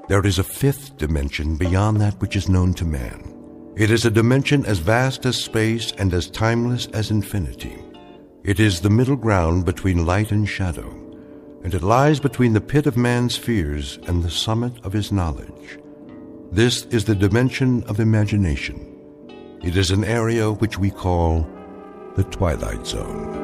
there is a fifth dimension beyond that which is known to man. It is a dimension as vast as space and as timeless as infinity. It is the middle ground between light and shadow, and it lies between the pit of man's fears and the summit of his knowledge. This is the dimension of imagination. It is an area which we call the Twilight Zone.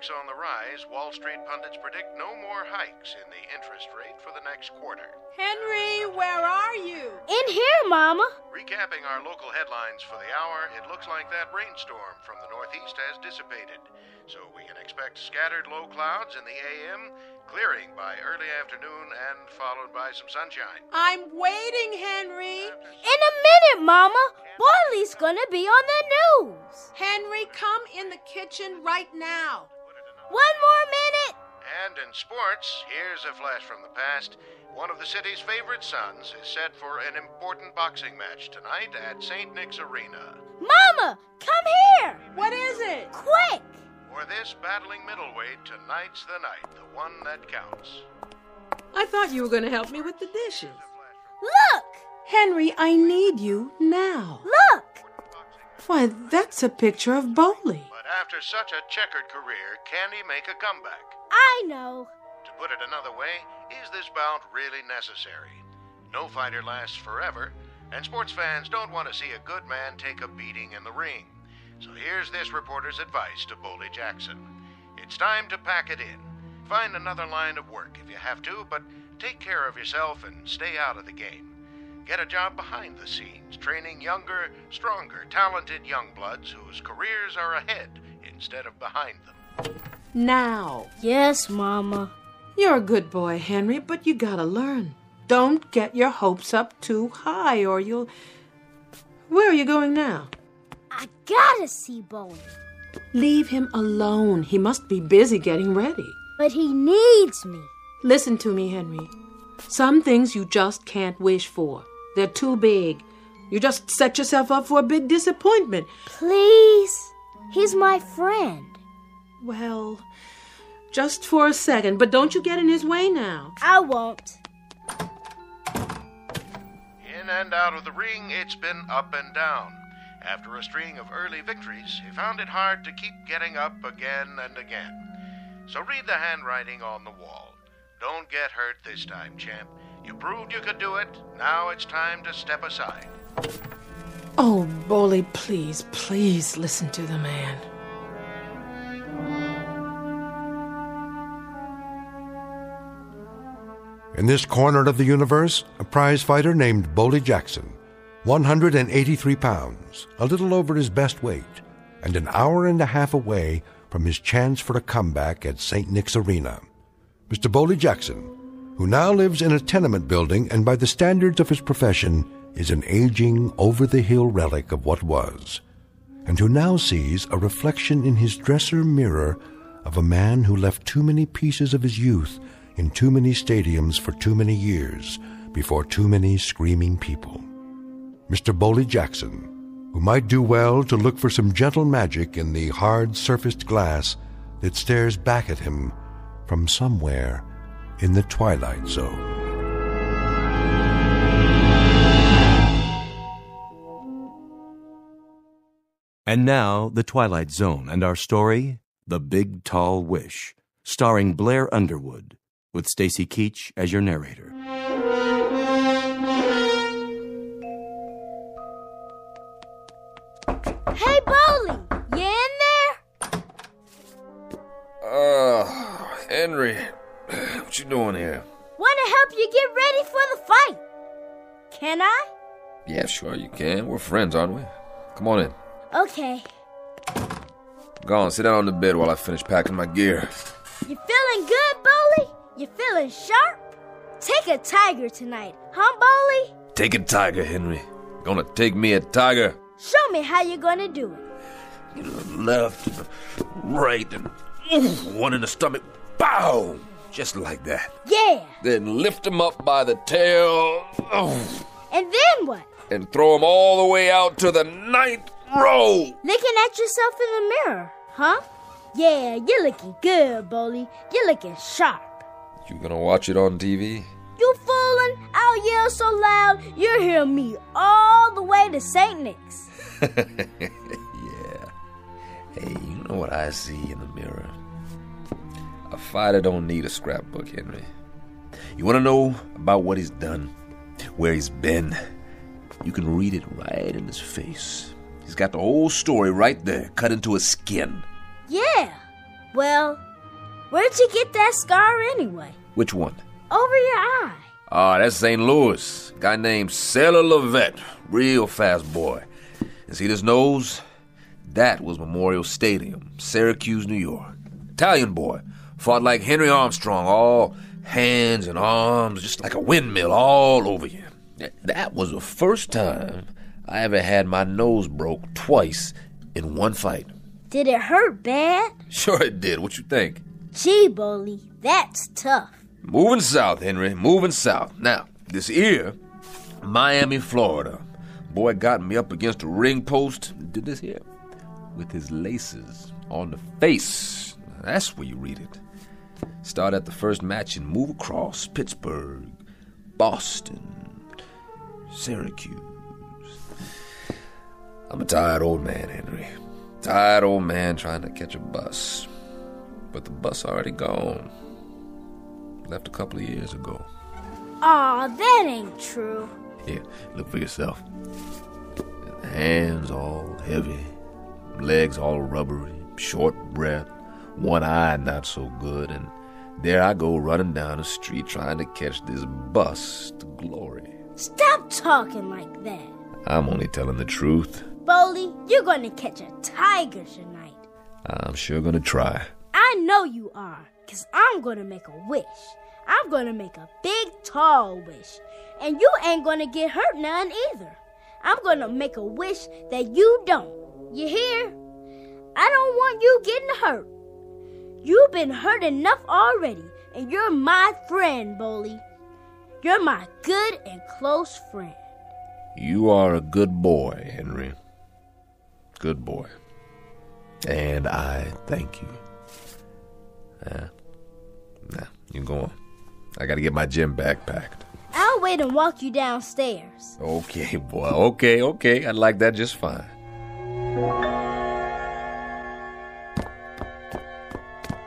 On the rise, Wall Street pundits predict no more hikes in the interest rate for the next quarter. Henry, where are you? In here, Mama. Recapping our local headlines for the hour, it looks like that rainstorm from the northeast has dissipated. So we can expect scattered low clouds in the AM, clearing by early afternoon and followed by some sunshine. I'm waiting, Henry. In a minute, Mama. Barley's gonna be on the news. Henry, come in the kitchen right now. 1 more minute. And in sports, here's a flash from the past. One of the city's favorite sons is set for an important boxing match tonight at St. Nick's Arena. Mama, come here. What is it? Quick. For this battling middleweight, tonight's the night, the one that counts. I thought you were going to help me with the dishes. Look. Henry, I need you now. Look. Why, that's a picture of Bowley. But after such a checkered career, can he make a comeback? I know. To put it another way, is this bout really necessary? No fighter lasts forever, and sports fans don't want to see a good man take a beating in the ring. So here's this reporter's advice to Bowley Jackson. It's time to pack it in. Find another line of work if you have to, but take care of yourself and stay out of the game. Get a job behind the scenes, training younger, stronger, talented young bloods whose careers are ahead instead of behind them. Now. Yes, Mama. You're a good boy, Henry, but you gotta learn. Don't get your hopes up too high or you'll... Where are you going now? I gotta see Bowley. Leave him alone. He must be busy getting ready. But he needs me. Listen to me, Henry. Some things you just can't wish for. They're too big. You just set yourself up for a big disappointment. Please. He's my friend. Well, just for a second, but don't you get in his way now. I won't. In and out of the ring, it's been up and down. After a string of early victories, he found it hard to keep getting up again and again. So read the handwriting on the wall. Don't get hurt this time, champ. You proved you could do it. Now it's time to step aside. Oh, Bowley, please, please listen to the man. In this corner of the universe, a prize fighter named Bowley Jackson, 183 pounds, a little over his best weight, and an hour and a half away from his chance for a comeback at St. Nick's Arena. Mr. Bowley Jackson, who now lives in a tenement building and by the standards of his profession is an aging, over-the-hill relic of what was, and who now sees a reflection in his dresser mirror of a man who left too many pieces of his youth in too many stadiums for too many years before too many screaming people. Mr. Bowley Jackson, who might do well to look for some gentle magic in the hard-surfaced glass that stares back at him from somewhere in the Twilight Zone. And now, The Twilight Zone and our story, The Big Tall Wish, starring Blair Underwood, with Stacy Keach as your narrator. Hey, Bowley, you in there? Henry, what you doing here? Want to help you get ready for the fight. Can I? Yeah, sure you can. We're friends, aren't we? Come on in. Okay. Go on, sit down on the bed while I finish packing my gear. You feeling good, Bowley? You feeling sharp? Take a tiger tonight, huh, Bowley? Take a tiger, Henry. Gonna take me a tiger. Show me how you're gonna do it. Left, right, and one in the stomach. Bow! Just like that. Yeah. Then lift him up by the tail. And then what? and throw them all the way out to the 9th row. Looking at yourself in the mirror, huh? Yeah, you're looking good, Bully. You're looking sharp. You gonna watch it on TV? You foolin'? I'll yell so loud, you'll hear me all the way to St. Nick's. Yeah. Hey, you know what I see in the mirror? A fighter don't need a scrapbook, Henry. You want to know about what he's done, where he's been? You can read it right in his face. He's got the whole story right there, cut into his skin. Yeah. Well, where'd you get that scar anyway? Which one? Over your eye. Ah, that's St. Louis. A guy named Sailor Levette. Real fast boy. And see this nose? That was Memorial Stadium, Syracuse, New York. Italian boy. Fought like Henry Armstrong, all hands and arms, just like a windmill all over you. That was the first time I ever had my nose broke twice in one fight. Did it hurt bad? Sure it did. What you think? Gee, Bully, that's tough. Moving south, Henry, moving south. Now, this here, Miami, Florida. Boy got me up against a ring post, did this here, with his laces on the face. That's where you read it. Start at the first match and move across Pittsburgh, Boston, Syracuse. I'm a tired old man, Henry. Tired old man trying to catch a bus. But the bus already gone. Left a couple of years ago. Aw, that ain't true. Here, look for yourself. Hands all heavy, legs all rubbery, short breath, one eye not so good, and there I go running down the street trying to catch this bus to glory. Stop talking like that. I'm only telling the truth. Bully, you're gonna catch a tiger tonight. I'm sure gonna try. I know you are, 'cause I'm gonna make a wish. I'm gonna make a big, tall wish. And you ain't gonna get hurt none either. I'm gonna make a wish that you don't. You hear? I don't want you getting hurt. You've been hurt enough already, and you're my friend, Bully. You're my good and close friend. You are a good boy, Henry. Good boy. And I thank you. Now, you go on. I gotta get my gym bag packed. I'll wait and walk you downstairs. Okay, boy. Okay. I like that just fine.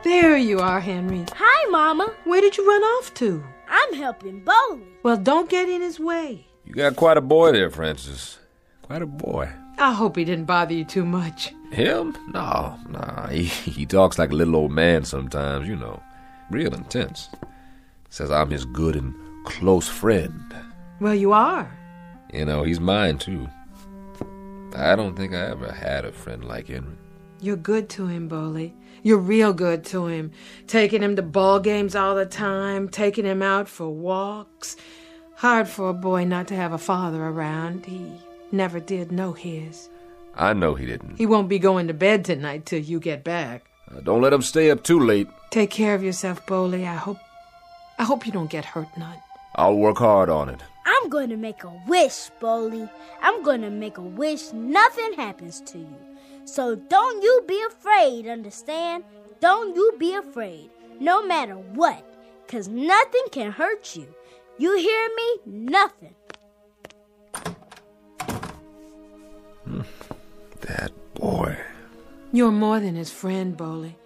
There you are, Henry. Hi, Mama. Where did you run off to? I'm helping Bully. Well, don't get in his way. You got quite a boy there, Francis. Quite a boy. I hope he didn't bother you too much. Him? No. He talks like a little old man sometimes, you know. Real intense. Says I'm his good and close friend. Well, you are. You know, he's mine, too. I don't think I ever had a friend like Henry. You're good to him, Bully. You're real good to him. Taking him to ball games all the time, taking him out for walks. Hard for a boy not to have a father around. He never did know his. I know he didn't. He won't be going to bed tonight till you get back. Don't let him stay up too late. Take care of yourself, Bully. I hope you don't get hurt none. I'll work hard on it. I'm going to make a wish, Bully. I'm going to make a wish nothing happens to you. So don't you be afraid, understand? Don't you be afraid, no matter what, 'cause nothing can hurt you. You hear me? Nothing. That boy. You're more than his friend, Bully.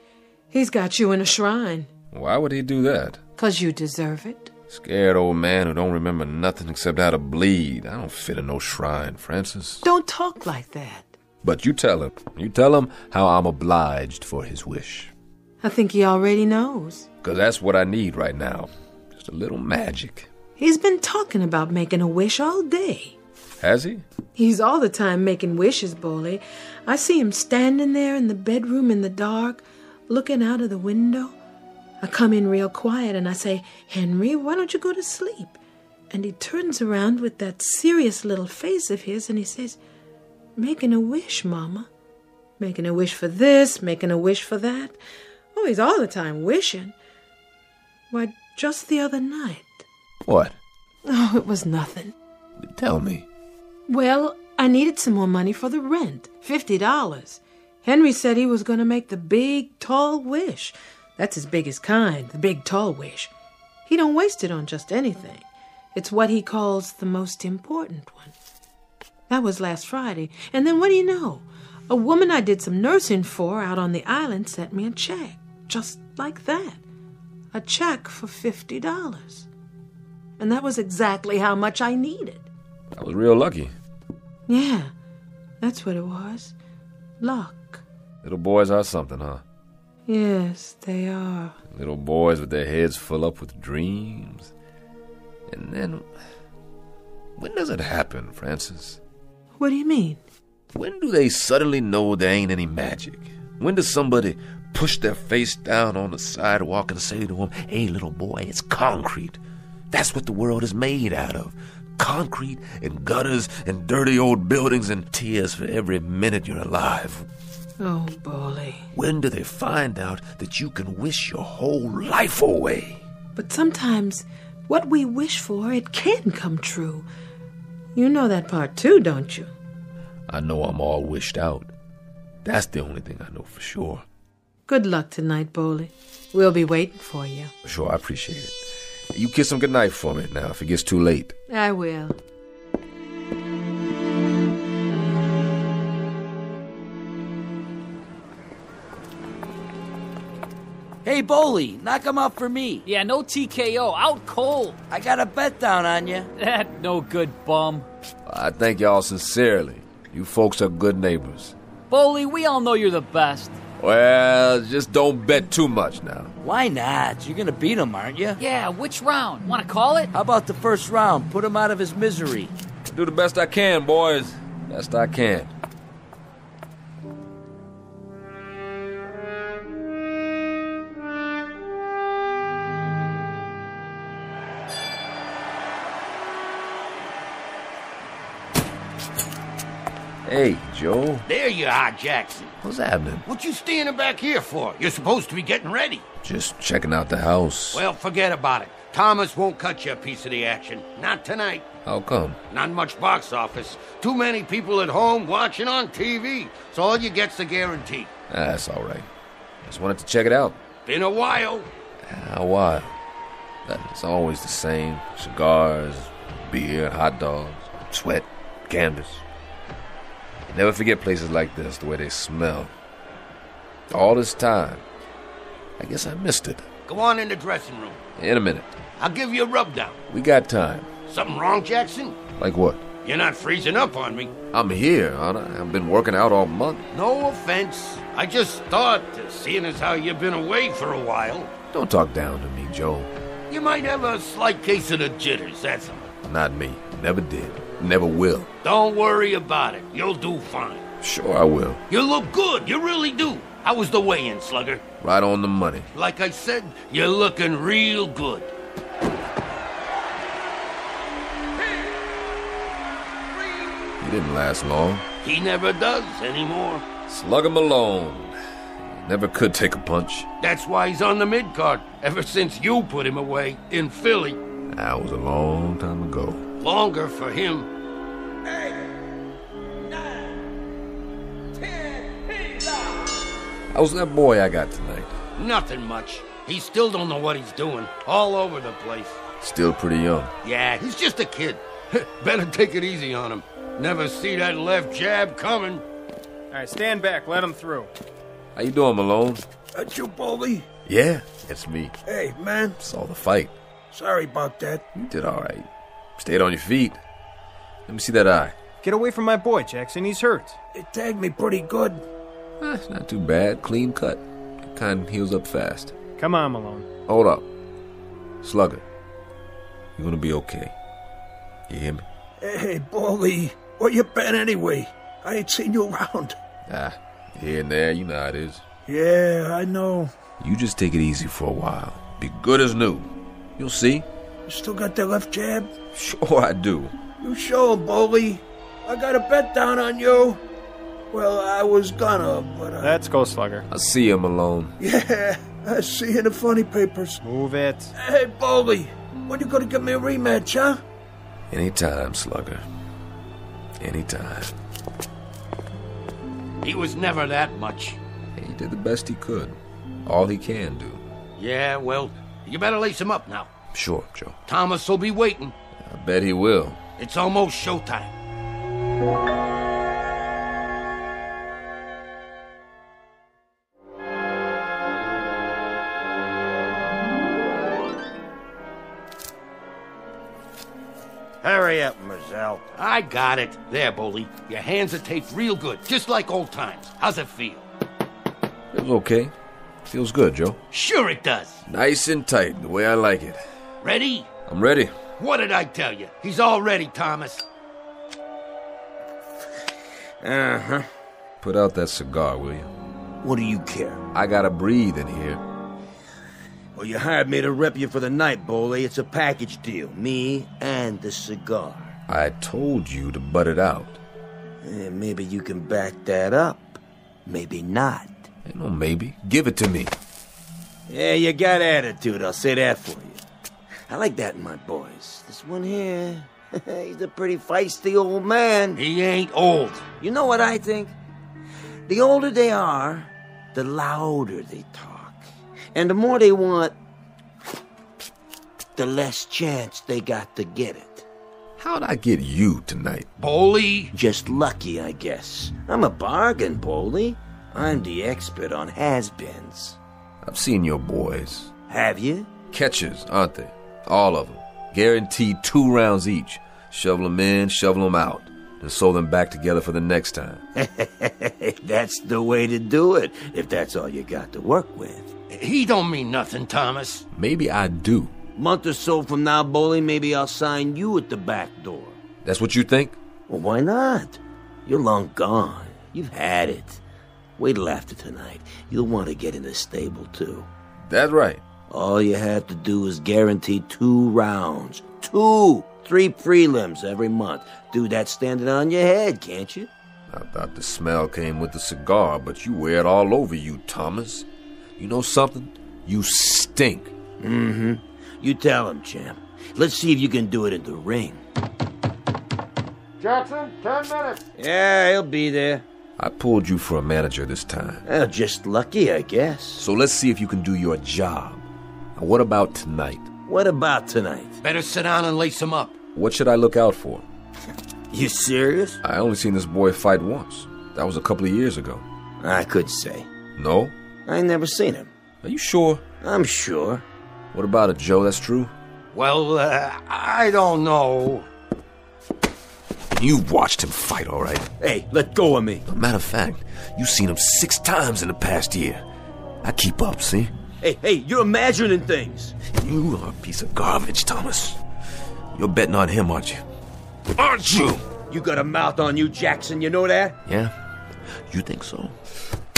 He's got you in a shrine. Why would he do that? 'Cause you deserve it. Scared old man who don't remember nothing except how to bleed. I don't fit in no shrine, Francis. Don't talk like that. But you tell him. You tell him how I'm obliged for his wish. I think he already knows. 'Cause that's what I need right now. Just a little magic. He's been talking about making a wish all day. Has he? He's all the time making wishes, Bully. I see him standing there in the bedroom in the dark, looking out of the window. I come in real quiet and I say, "Henry, why don't you go to sleep?" And he turns around with that serious little face of his and he says, "Making a wish, Mama. Making a wish for this, making a wish for that." Oh, he's all the time wishing. Why, just the other night. What? Oh, it was nothing. Tell me. Well, I needed some more money for the rent, $50. Henry said he was going to make the big, tall wish. That's his biggest kind, the big, tall wish. He don't waste it on just anything. It's what he calls the most important one. That was last Friday. And then what do you know? A woman I did some nursing for out on the island sent me a check. Just like that. A check for $50. And that was exactly how much I needed. I was real lucky. Yeah, that's what it was. Luck. Little boys are something, huh? Yes, they are. Little boys with their heads full up with dreams. And then, when does it happen, Francis? What do you mean? When do they suddenly know there ain't any magic? When does somebody push their face down on the sidewalk and say to them, "Hey, little boy, it's concrete. That's what the world is made out of. Concrete and gutters and dirty old buildings and tears for every minute you're alive." Oh, Bully. When do they find out that you can wish your whole life away? But sometimes what we wish for, it can come true. You know that part too, don't you? I know I'm all wished out. That's the only thing I know for sure. Good luck tonight, Bully. We'll be waiting for you. Sure, I appreciate it. You kiss him goodnight for me now if it gets too late. I will. Hey, Boley, knock him out for me. Yeah, no TKO, out cold. I got a bet down on you. That no good bum. I thank y'all sincerely. You folks are good neighbors. Boley, we all know you're the best. Well, just don't bet too much now. Why not? You're gonna beat him, aren't you? Yeah, which round? Want to call it? How about the first round? Put him out of his misery. I'll do the best I can, boys. Best I can. Hey, Joe. There you are, Jackson. What's happening? What you standing back here for? You're supposed to be getting ready. Just checking out the house. Well, forget about it. Thomas won't cut you a piece of the action. Not tonight. How come? Not much box office. Too many people at home watching on TV. So all you get's a guarantee. That's all right. Just wanted to check it out. Been a while. A while. It's always the same. Cigars, beer, hot dogs, sweat, canvas. Never forget places like this, the way they smell. All this time, I guess I missed it. Go on in the dressing room. In a minute. I'll give you a rub down. We got time. Something wrong, Jackson? Like what? You're not freezing up on me. I'm here, aren't I? I've been working out all month. No offense. I just thought, seeing as how you've been away for a while. Don't talk down to me, Joe. You might have a slight case of the jitters, that's all. Not me. Never did. Never will. Don't worry about it. You'll do fine. Sure I will. You look good. You really do. How was the weigh-in, Slugger? Right on the money. Like I said, you're looking real good. He didn't last long. He never does anymore. Slug him alone. Never could take a punch. That's why he's on the mid-card, ever since you put him away in Philly. That was a long time ago. Longer for him. 8, 9, 10, he's out. How's that boy I got tonight? Nothing much. He still don't know what he's doing. All over the place. Still pretty young. Yeah, he's just a kid. Better take it easy on him. Never see that left jab coming. All right, stand back. Let him through. How you doing, Malone? That you, Boley? Yeah, it's me. Hey, man. Saw the fight. Sorry about that. You did all right. Stayed on your feet. Let me see that eye. Get away from my boy, Jackson. He's hurt. It tagged me pretty good. It's not too bad. Clean cut. That kind heals up fast. Come on, Malone. Hold up. Slugger. You're gonna be okay. You hear me? Hey, Boley. Where you been anyway? I ain't seen you around. Here and there. You know how it is. Yeah, I know. You just take it easy for a while. Be good as new. You'll see. You still got that left jab? Sure I do. You show him, Boley. I got a bet down on you. Well, I was gonna, but Let's go, Slugger. I'll see you, Malone. Yeah, I see you in the funny papers. Move it. Hey, Boley. When you gonna give me a rematch, huh? Anytime, Slugger. Anytime. He was never that much. He did the best he could. All he can do. Yeah, well, you better lace him up now. Sure, Joe. Thomas will be waiting. I bet he will. It's almost showtime. Hurry up, Mazel. I got it. There, Bully. Your hands are taped real good, just like old times. How's it feel? Feels okay. Feels good, Joe. Sure it does. Nice and tight, the way I like it. Ready? I'm ready. What did I tell you? He's all ready, Thomas. Uh-huh. Put out that cigar, will you? What do you care? I gotta breathe in here. Well, you hired me to rep you for the night, Boley. It's a package deal. Me and the cigar. I told you to butt it out. Maybe you can back that up. Maybe not. Ain't no maybe. Give it to me. Yeah, you got attitude, I'll say that for you. I like that in my boys. This one here, he's a pretty feisty old man. He ain't old. You know what I think? The older they are, the louder they talk. And the more they want, the less chance they got to get it. How'd I get you tonight? Boley? Just lucky, I guess. I'm a bargain, Boley. I'm the expert on has-beens. I've seen your boys. Have you? Catchers, aren't they? All of them. Guaranteed 2 rounds each. Shovel them in, shovel them out. And sew them back together for the next time. That's the way to do it, if that's all you got to work with. He don't mean nothing, Thomas. Maybe I do. Month or so from now, Boley, maybe I'll sign you at the back door. That's what you think? Well, why not? You're long gone. You've had it. Wait till after tonight. You'll want to get in the stable, too. That's right. All you have to do is guarantee 2 rounds. 2! 3 prelims every month. Do that standing on your head, can't you? I thought the smell came with the cigar, but you wear it all over you, Thomas. You know something? You stink. Mm-hmm. You tell him, champ. Let's see if you can do it in the ring. Jackson, 10 minutes. Yeah, he'll be there. I pulled you for a manager this time. Well, just lucky, I guess. So let's see if you can do your job. Now, what about tonight? What about tonight? Better sit down and lace him up. What should I look out for? You serious? I only seen this boy fight once. That was a couple of years ago. I could say. No? I never seen him. Are you sure? I'm sure. What about it, Joe? That's true? Well, I don't know. You've watched him fight, all right? Hey, let go of me. Matter of fact, you've seen him 6 times in the past year. I keep up, see? Hey, you're imagining things. You are a piece of garbage, Thomas. You're betting on him, aren't you? Aren't you? You got a mouth on you, Jackson, you know that? Yeah? You think so?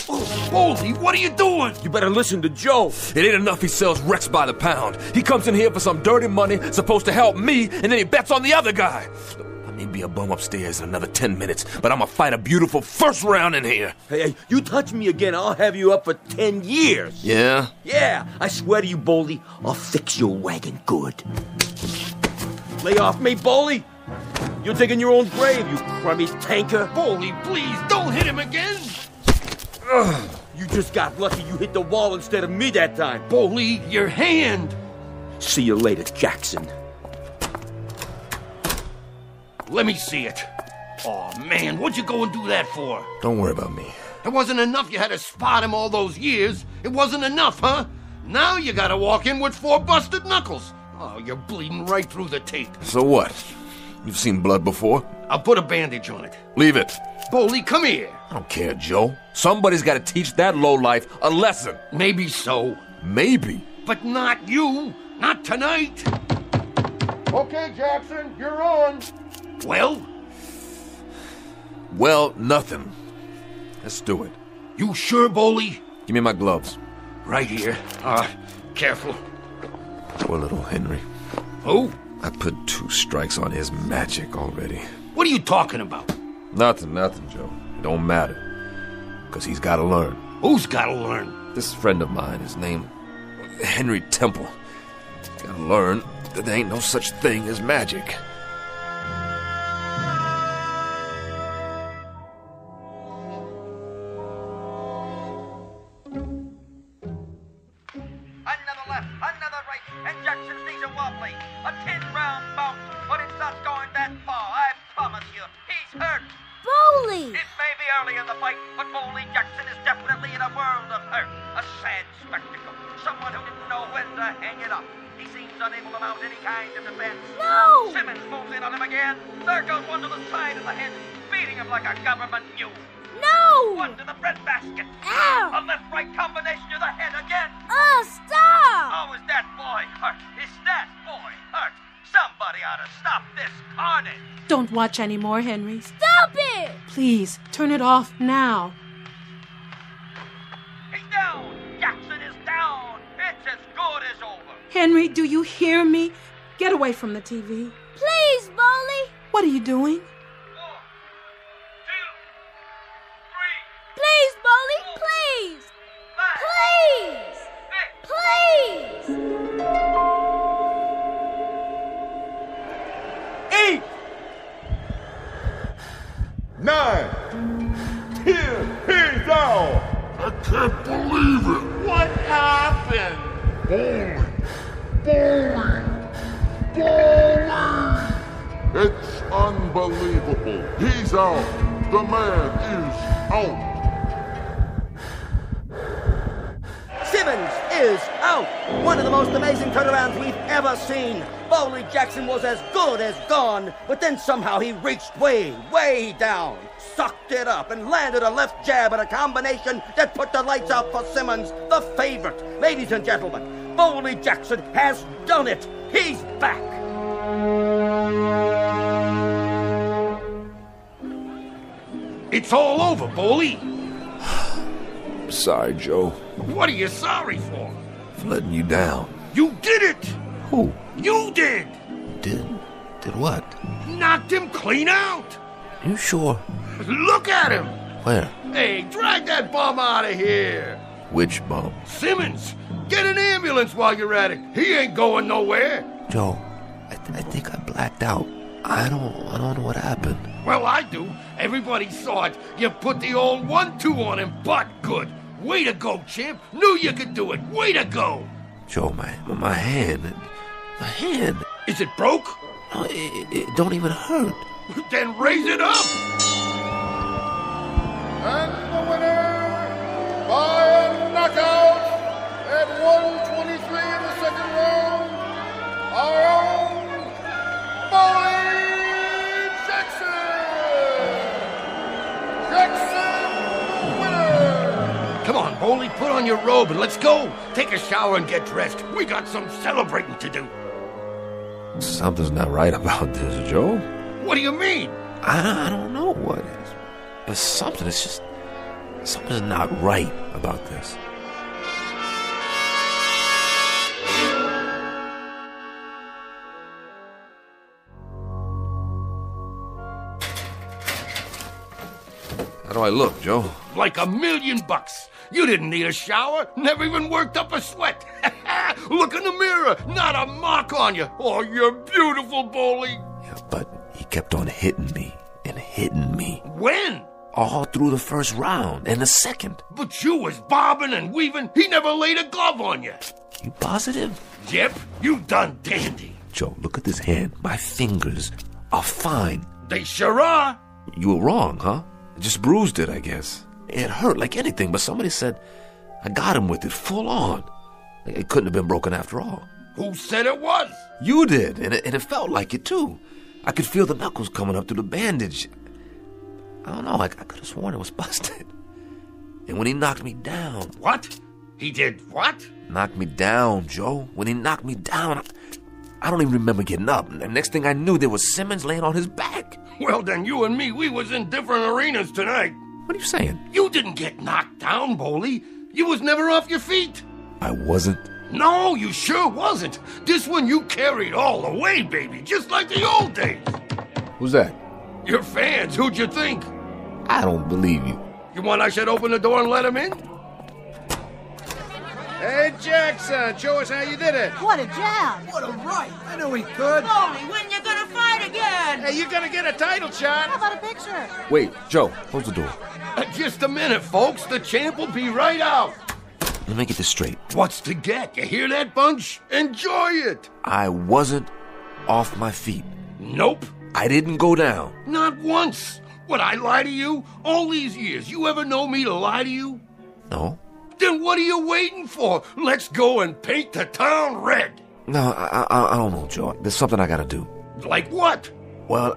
Boley, what are you doing? You better listen to Joe. It ain't enough he sells Rex by the pound. He comes in here for some dirty money, supposed to help me, and then he bets on the other guy. I may be a bum upstairs in another 10 minutes, but I'm gonna fight a beautiful first round in here. Hey, you touch me again, I'll have you up for 10 years. Yeah? Yeah, I swear to you, Boley, I'll fix your wagon good. Lay off me, Boley. You're digging your own grave, you crummy tanker. Boley, please, don't hit him again. Ugh, you just got lucky you hit the wall instead of me that time. Boley, your hand. See you later, Jackson. Let me see it. Oh, man, what'd you go and do that for? Don't worry about me. It wasn't enough you had to spot him all those years. It wasn't enough, huh? Now you gotta walk in with 4 busted knuckles. Oh, you're bleeding right through the tape. So what? You've seen blood before? I'll put a bandage on it. Leave it. Boley, come here. I don't care, Joe. Somebody's got to teach that lowlife a lesson. Maybe so. Maybe. But not you. Not tonight. Okay, Jackson, you're on. Well? Well, nothing. Let's do it. You sure, Boley? Give me my gloves. Right here. Careful. Poor little Henry. Who? I put 2 strikes on his magic already. What are you talking about? Nothing, Joe. It don't matter. Because he's got to learn. Who's got to learn? This friend of mine is named Henry Temple. He's got to learn that there ain't no such thing as magic. mount any kind of defense. No! Simmons moves in on him again. There goes one to the side of the head, beating him like a government mule. No! One to the breadbasket. Ow! A left-right combination to the head again. Stop! Oh, is that boy hurt? Is that boy hurt? Somebody ought to stop this carnage. Don't watch anymore, Henry. Stop it! Please, turn it off now. He's down. Jackson is down. It's as good as over. Henry, do you hear me? Get away from the TV. Please, Bowley. What are you doing? 1, 2, 3. Please, Bowley, please. 5, Please. 6. Please. 8, 9, 10, he's down. I can't believe it. What happened? Bowling. It's unbelievable. He's out. The man is out. Simmons is out. One of the most amazing turnarounds we've ever seen. Bowley Jackson was as good as gone, but then somehow he reached way down, sucked it up, and landed a left jab and a combination that put the lights out for Simmons, the favorite. Ladies and gentlemen, Bowley Jackson has done it. He's back. It's all over, Bowley. Sorry, Joe. What are you sorry for? For letting you down. You did it! Who? You did! Did what? Knocked him clean out! You sure? Look at him! Where? Hey, drag that bum out of here! Which bum? Simmons! Get an ambulance while you're at it! He ain't going nowhere! Joe, I think I blacked out. I don't know what happened. Well, I do. Everybody saw it. You put the old 1-2 on him, but good. Way to go, champ. Knew you could do it. Way to go. Joe, my hand. My hand. Is it broke? No, it don't even hurt. Then raise it up. And the winner, by a knockout, at 123 in the second round, our own Bowley Jackson! Jackson, the winner! Come on, Bowley, put on your robe and let's go. Take a shower and get dressed. We got some celebrating to do. Something's not right about this, Joe. What do you mean? I don't know what is. But something's not right about this. How do I look, Joe? Like $1,000,000. You didn't need a shower. Never even worked up a sweat. Look in the mirror. Not a mark on you. Oh, you're beautiful, Bowley. Yeah, but he kept on hitting me and hitting me. When? All through the first round and the second. But you was bobbing and weaving. He never laid a glove on you. You positive? Yep, you done dandy. Joe, look at this hand. My fingers are fine. They sure are. You were wrong, huh? I just bruised it, I guess. It hurt like anything, but somebody said I got him with it full on. It couldn't have been broken after all. Who said it was? You did, and it felt like it, too. I could feel the knuckles coming up through the bandage. I don't know, I could have sworn it was busted. And when he knocked me down... What? He did what? Knocked me down, Joe. When he knocked me down, I don't even remember getting up. And the next thing I knew, there was Simmons laying on his back. Well, then you and me, we was in different arenas tonight. What are you saying? You didn't get knocked down, Bowley. You was never off your feet. I wasn't? No, you sure wasn't. This one you carried all the way, baby, just like the old days. Who's that? Your fans, who'd you think? I don't believe you. You want I should open the door and let him in? Hey, Jackson, show us how you did it. What a jab. What a right. I knew he could. Bowley, when you gonna fight again? Hey, you're gonna get a title shot. How about a picture? Wait, Joe, close the door. Just a minute, folks. The champ will be right out. Let me get this straight. What's to get? You hear that, Bunch? Enjoy it. I wasn't off my feet. Nope. I didn't go down. Not once. Would I lie to you? All these years, you ever know me to lie to you? No. Then what are you waiting for? Let's go and paint the town red. No, I don't know, Joe. There's something I gotta do. Like what? Well,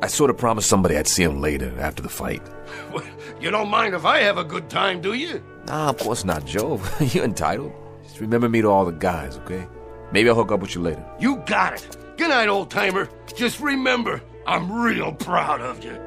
I sort of promised somebody I'd see him later, after the fight. You don't mind if I have a good time, do you? Nah, of course not, Joe. You're entitled. Just remember me to all the guys, okay? Maybe I'll hook up with you later. You got it. Good night, old-timer. Just remember, I'm real proud of you.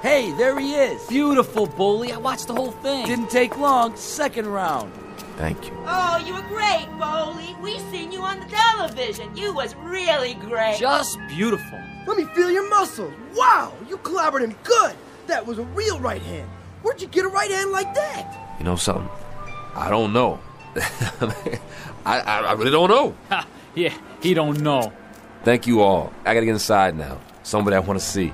Hey, there he is. Beautiful, Bully. I watched the whole thing. Didn't take long. Second round. Thank you. Oh, you were great, Bowley. We seen you on the television. You was really great. Just beautiful. Let me feel your muscles. Wow, you clobbered him good. That was a real right hand. Where'd you get a right hand like that? You know something? I don't know. I really don't know. Ha, yeah, he don't know. Thank you all. I gotta get inside now. Somebody I want to see.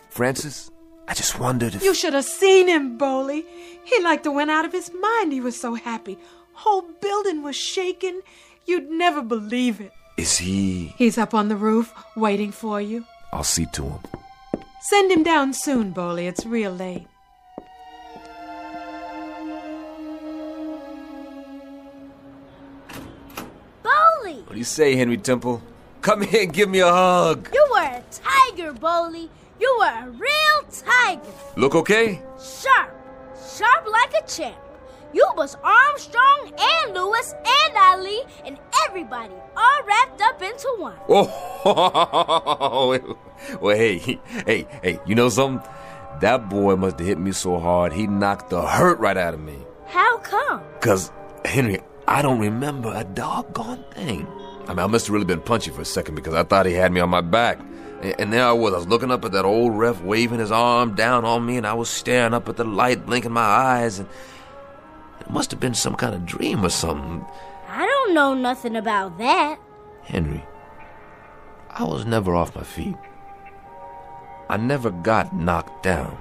Francis, I just wondered if... You should have seen him, Bowley. He like to went out of his mind. He was so happy. Whole building was shaking. You'd never believe it. Is he... He's up on the roof, waiting for you. I'll see to him. Send him down soon, Bowley. It's real late. Bowley! What do you say, Henry Temple? Come here and give me a hug. You were a tiger, Bowley. You were a real tiger. Look okay? Sharp. Sharp like a champ. You was Armstrong and Lewis and Ali and everybody all wrapped up into one. Oh, well, hey, you know something? That boy must have hit me so hard, he knocked the hurt right out of me. How come? 'Cause, Henry, I don't remember a doggone thing. I must have really been punchy for a second because I thought he had me on my back. And there I was looking up at that old ref waving his arm down on me, and I was staring up at the light, blinking my eyes, and it must have been some kind of dream or something. I don't know nothing about that. Henry, I was never off my feet. I never got knocked down.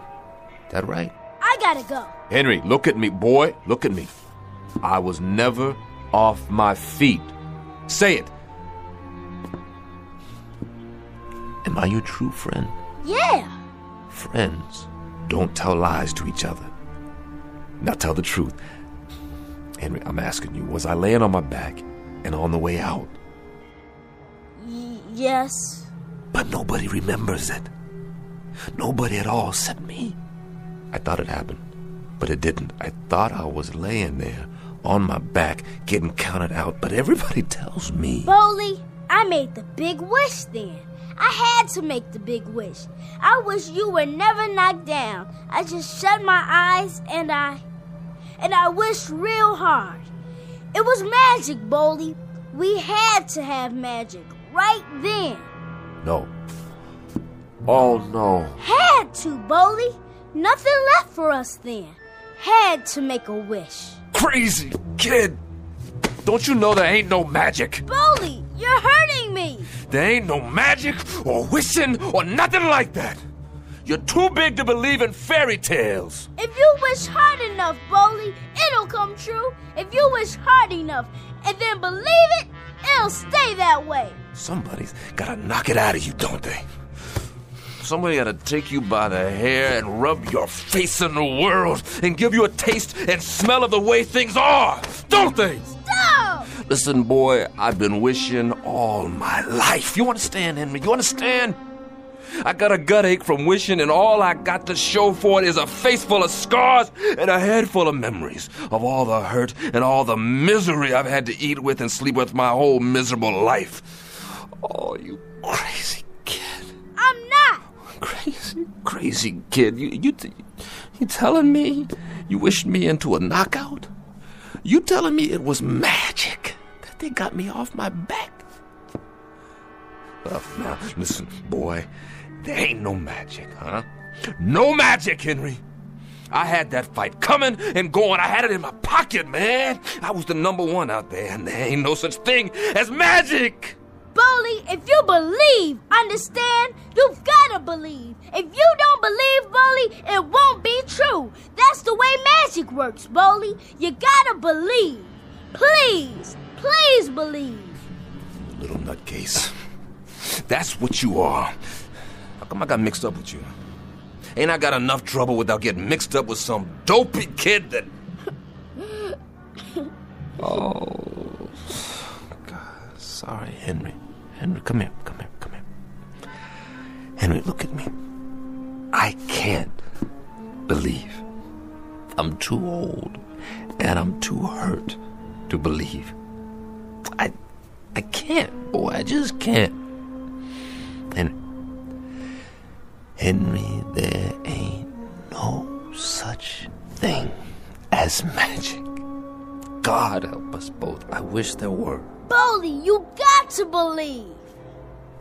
That right? I gotta go. Henry, look at me, boy. Look at me. I was never off my feet. Say it. Am I your true friend? Yeah. Friends don't tell lies to each other. Now tell the truth. Henry, I'm asking you, was I laying on my back and on the way out? Yes. But nobody remembers it. Nobody at all except me. I thought it happened, but it didn't. I thought I was laying there on my back getting counted out, but everybody tells me. Bowley, I made the big wish then. I had to make the big wish. I wish you were never knocked down. I just shut my eyes and I wished real hard. It was magic, Bowley. We had to have magic right then. No. Oh, no. Had to, Bowley. Nothing left for us then. Had to make a wish. Crazy kid. Don't you know there ain't no magic? Bowley, you're hurting me. There ain't no magic or wishing or nothing like that. You're too big to believe in fairy tales. If you wish hard enough, Bowley, it'll come true. If you wish hard enough and then believe it, it'll stay that way. Somebody's gotta knock it out of you, don't they? Somebody gotta take you by the hair and rub your face in the world and give you a taste and smell of the way things are, don't they? Stop! Listen, boy, I've been wishing all my life. You understand, Henry? You understand? I got a gut ache from wishing, and all I got to show for it is a face full of scars and a head full of memories of all the hurt and all the misery I've had to eat with and sleep with my whole miserable life. Oh, you crazy kid. I'm not. Crazy kid. You telling me you wished me into a knockout? You telling me it was magic that they got me off my back? Now, listen, boy, there ain't no magic, huh? No magic, Henry. I had that fight coming and going. I had it in my pocket, man. I was the number one out there, and there ain't no such thing as magic. Bowley, if you believe, understand? You've got to believe. If you don't believe, Bowley, it won't be true. That's the way magic works, Bowley. You got to believe. Please, please believe. Little nutcase. That's what you are. How come I got mixed up with you? Ain't I got enough trouble without getting mixed up with some dopey kid that... Oh, God, sorry, Henry. Henry, come here. Henry, look at me. I can't believe. I'm too old and I'm too hurt to believe. I can't, boy, I just can't. Henry, there ain't no such thing as magic. God help us both. I wish there were. Boley, you got to believe.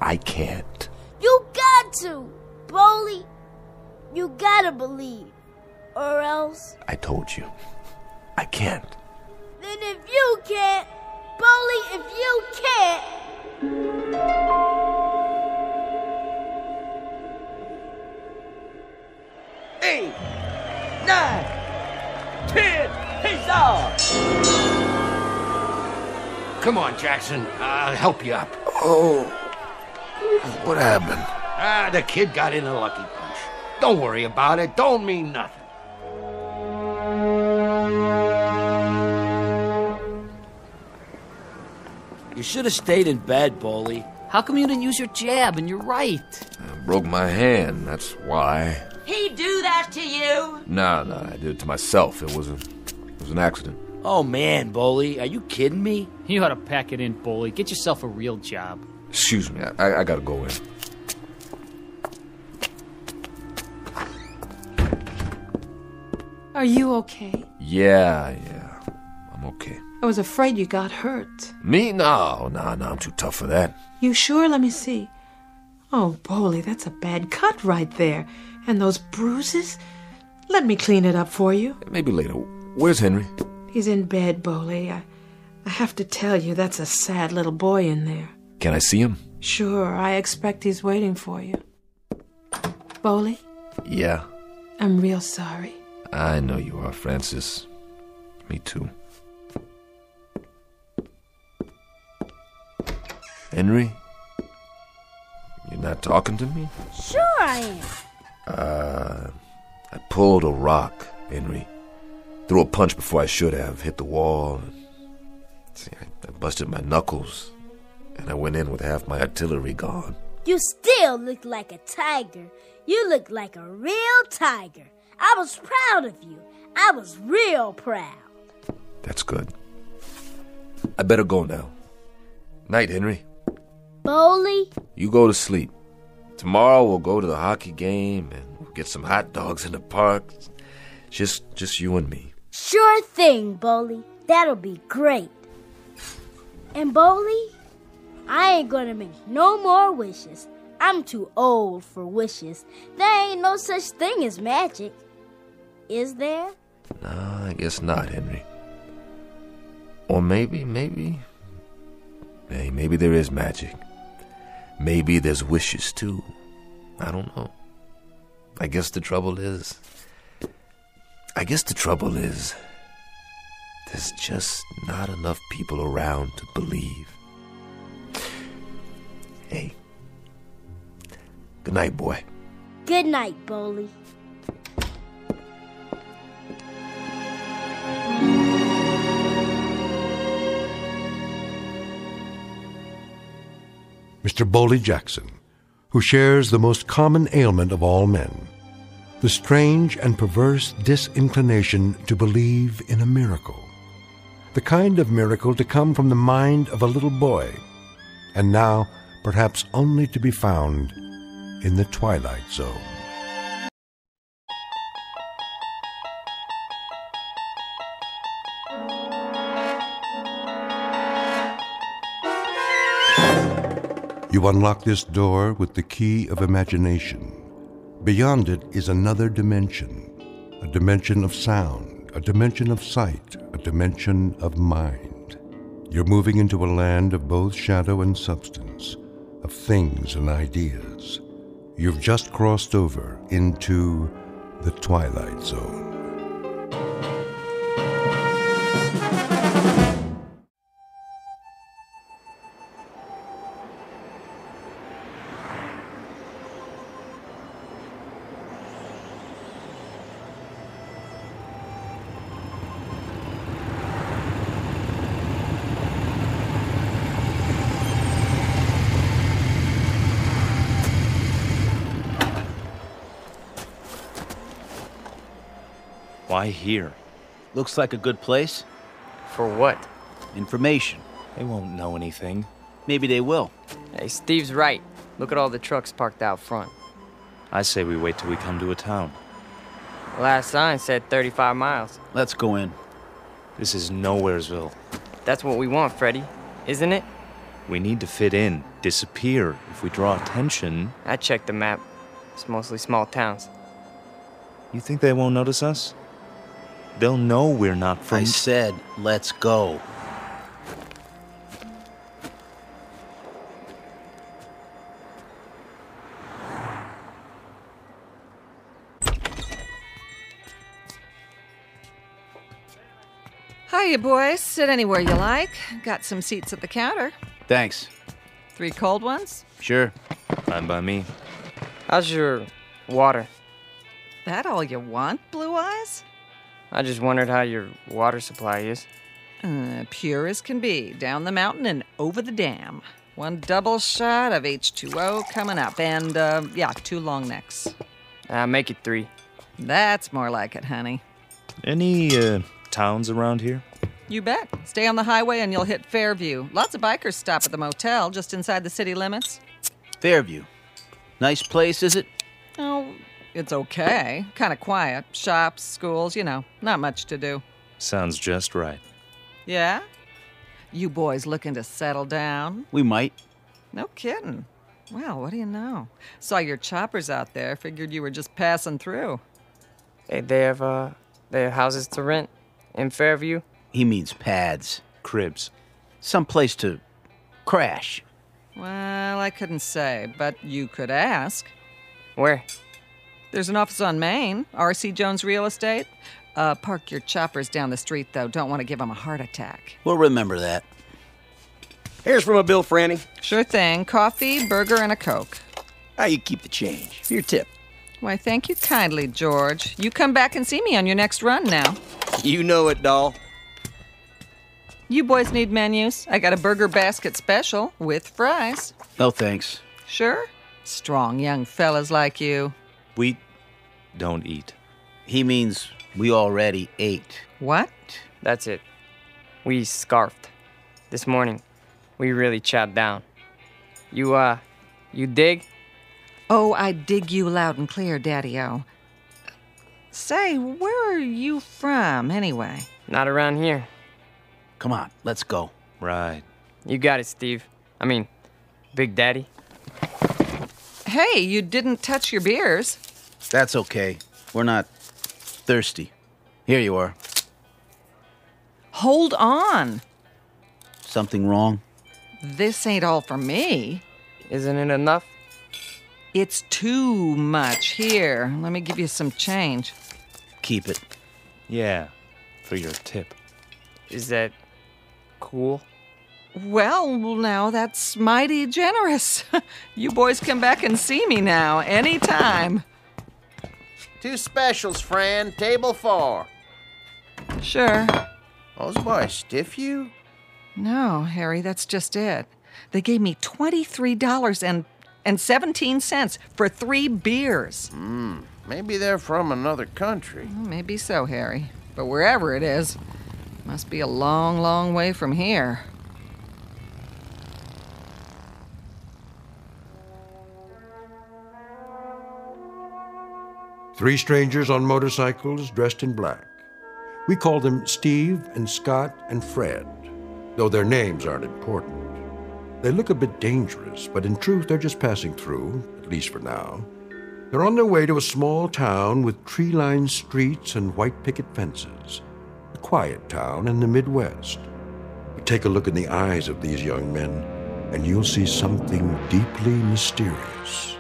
I can't. You got to. Boley, you gotta believe. Or else... I told you. I can't. Then if you can't, Boley, if you can't... 8, 9, 10, he's off! Come on, Jackson. I'll help you up. Oh, what happened? The kid got in a lucky punch. Don't worry about it. Don't mean nothing. You should have stayed in bed, Boley. How come you didn't use your jab? And you're right. I broke my hand, that's why. He do that to you? No, I did it to myself. It was an accident. Oh, man, Boley, are you kidding me? You ought to pack it in, Boley. Get yourself a real job. Excuse me, I gotta go in. Are you okay? Yeah, I'm okay. I was afraid you got hurt. Me? No, I'm too tough for that. You sure? Let me see. Oh, Boley, that's a bad cut right there. And those bruises? Let me clean it up for you. Maybe later. Where's Henry? He's in bed, Boley. I have to tell you, that's a sad little boy in there. Can I see him? Sure, I expect he's waiting for you. Boley? Yeah? I'm real sorry. I know you are, Francis. Me too. Henry? You're not talking to me? Sure I am. I pulled a rock, Henry. Threw a punch before I should have. Hit the wall. See, I busted my knuckles. And I went in with half my artillery gone. You still look like a tiger. You look like a real tiger. I was proud of you. I was real proud. That's good. I better go now. Night, Henry. Boley? You go to sleep. Tomorrow we'll go to the hockey game and we'll get some hot dogs in the park. Just you and me. Sure thing, Boley. That'll be great. And Boley, I ain't gonna make no more wishes. I'm too old for wishes. There ain't no such thing as magic. Is there? No, I guess not, Henry. Or maybe there is magic. Maybe there's wishes, too. I don't know. I guess the trouble is, there's just not enough people around to believe. Hey. Good night, boy. Good night, Boley. Mr. Boley Jackson, who shares the most common ailment of all men, the strange and perverse disinclination to believe in a miracle, the kind of miracle to come from the mind of a little boy, and now perhaps only to be found in the Twilight Zone. You unlock this door with the key of imagination. Beyond it is another dimension, a dimension of sound, a dimension of sight, a dimension of mind. You're moving into a land of both shadow and substance, of things and ideas. You've just crossed over into the Twilight Zone. Why here? Looks like a good place. For what? Information. They won't know anything. Maybe they will. Hey, Steve's right. Look at all the trucks parked out front. I say we wait till we come to a town. Last sign said 35 miles. Let's go in. This is Nowheresville. That's what we want, Freddy, isn't it? We need to fit in, disappear. If we draw attention... I checked the map. It's mostly small towns. You think they won't notice us? They'll know we're not from... I said, let's go. Hiya, boys. Sit anywhere you like. Got some seats at the counter. Thanks. 3 cold ones? Sure. Fine by me. How's your water? That all you want, Blue Eyes? I just wondered how your water supply is. Pure as can be. Down the mountain and over the dam. 1 double shot of H2O coming up. And, 2 long necks. Make it 3. That's more like it, honey. Any, towns around here? You bet. Stay on the highway and you'll hit Fairview. Lots of bikers stop at the motel just inside the city limits. Fairview. Nice place, is it? Oh, it's okay. Kind of quiet. Shops, schools, not much to do. Sounds just right. Yeah? You boys looking to settle down? We might. No kidding. Well, what do you know? Saw your choppers out there. Figured you were just passing through. Hey, they have houses to rent in Fairview? He means pads. Cribs. Someplace to crash. Well, I couldn't say, but you could ask. Where? There's an office on Main, R.C. Jones Real Estate. Park your choppers down the street, though. Don't want to give them a heart attack. We'll remember that. Here's from a bill, Franny. Sure thing. Coffee, burger, and a Coke. How you keep the change? For your tip. Why, thank you kindly, George. You come back and see me on your next run now. You know it, doll. You boys need menus. I got a burger basket special with fries. No, thanks. Sure? Strong young fellas like you. We don't eat. He means we already ate. What? That's it. We scarfed. This morning, we really chopped down. You dig? Oh, I dig you loud and clear, Daddy-O. Say, where are you from, anyway? Not around here. Come on, let's go. Right. You got it, Steve. I mean, Big Daddy. Hey, you didn't touch your beers. That's okay. We're not thirsty. Here you are. Hold on. Something wrong? This ain't all for me. Isn't it enough? It's too much. Here, let me give you some change. Keep it. Yeah, for your tip. Is that cool? Well, now that's mighty generous. You boys come back and see me now, anytime. 2 specials, Fran. Table 4. Sure. Those boys stiff you? No, Harry, that's just it. They gave me $23.17 for 3 beers. Maybe they're from another country. Maybe so, Harry. But wherever it is, must be a long, long way from here. Three strangers on motorcycles dressed in black. We call them Steve and Scott and Fred, though their names aren't important. They look a bit dangerous, but in truth they're just passing through, at least for now. They're on their way to a small town with tree-lined streets and white picket fences. A quiet town in the Midwest. But take a look in the eyes of these young men, and you'll see something deeply mysterious.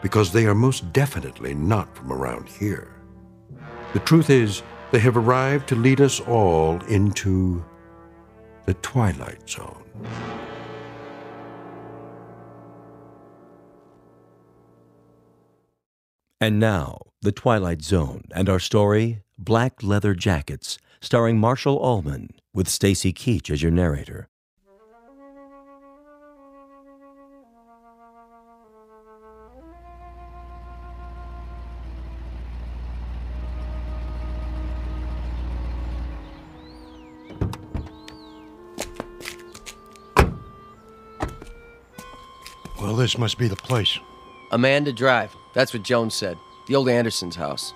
Because they are most definitely not from around here. The truth is, they have arrived to lead us all into the Twilight Zone. And now, The Twilight Zone and our story, Black Leather Jackets, starring Marshall Allman, with Stacy Keach as your narrator. Well, this must be the place. Amanda Drive. That's what Jones said. The old Anderson's house.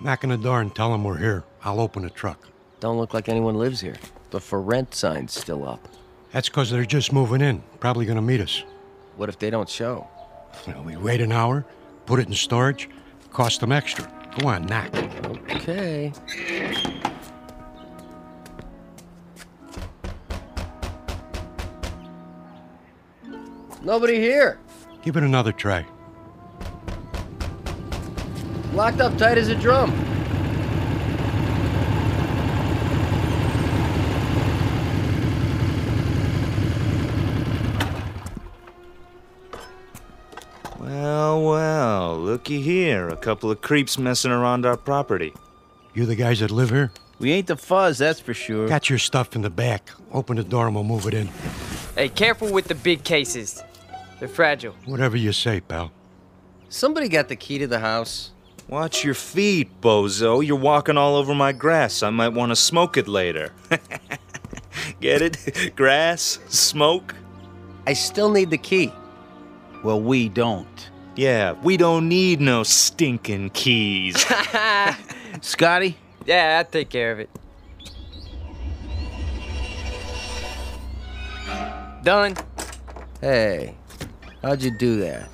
Knock on the door and tell them we're here. I'll open the truck. Don't look like anyone lives here. The for rent sign's still up. That's because they're just moving in. Probably gonna meet us. What if they don't show? Well, we wait an hour, put it in storage, cost them extra. Go on, knock. Okay. Nobody here. Give it another try. Locked up tight as a drum. Well, looky here. A couple of creeps messing around our property. You the guys that live here? We ain't the fuzz, that's for sure. Got your stuff in the back. Open the door and we'll move it in. Hey, careful with the big cases. They're fragile. Whatever you say, pal. Somebody got the key to the house. Watch your feet, bozo. You're walking all over my grass. I might want to smoke it later. Get it? Grass? Smoke? I still need the key. Well, we don't. Yeah, we don't need no stinking keys. Scotty? Yeah, I'll take care of it. Done. Hey, how'd you do that?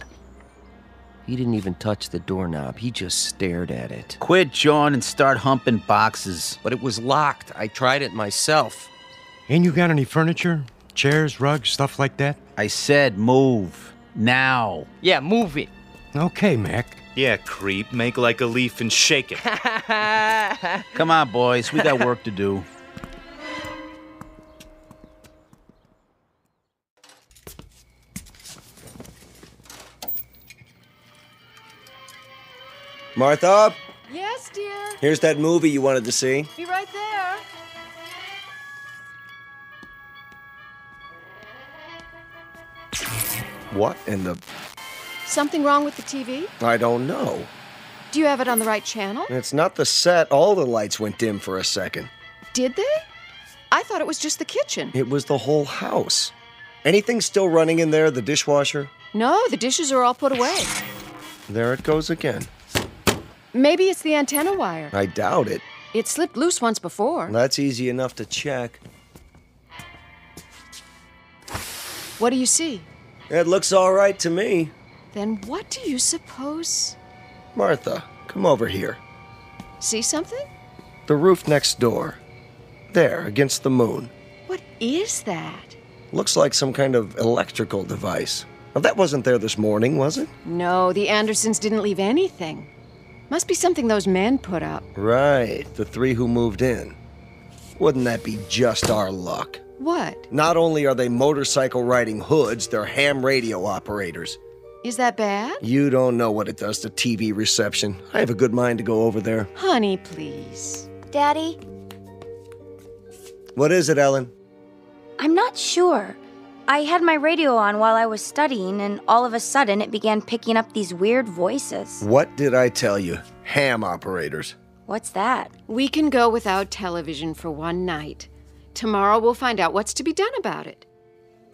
He didn't even touch the doorknob. He just stared at it. Quit, John, and start humping boxes. But it was locked. I tried it myself. Ain't you got any furniture? Chairs, rugs, stuff like that? I said move. Now. Yeah, move it. Okay, Mac. Yeah, creep. Make like a leaf and shake it. Come on, boys. We got work to do. Martha? Yes, dear. Here's that movie you wanted to see. Be right there. What in the... Something wrong with the TV? I don't know. Do you have it on the right channel? It's not the set. All the lights went dim for a second. Did they? I thought it was just the kitchen. It was the whole house. Anything still running in there, the dishwasher? No, the dishes are all put away. There it goes again. Maybe it's the antenna wire. I doubt it. It slipped loose once before. That's easy enough to check. What do you see? It looks all right to me. Then what do you suppose? Martha, come over here. See something? The roof next door. There, against the moon. What is that? Looks like some kind of electrical device. Well, that wasn't there this morning, was it? No, the Andersons didn't leave anything. Must be something those men put up. Right, the three who moved in. Wouldn't that be just our luck? What? Not only are they motorcycle-riding hoods, they're ham radio operators. Is that bad? You don't know what it does to TV reception. I have a good mind to go over there. Honey, please. Daddy? What is it, Ellen? I'm not sure. I had my radio on while I was studying, and all of a sudden it began picking up these weird voices. What did I tell you? Ham operators. What's that? We can go without television for one night. Tomorrow we'll find out what's to be done about it.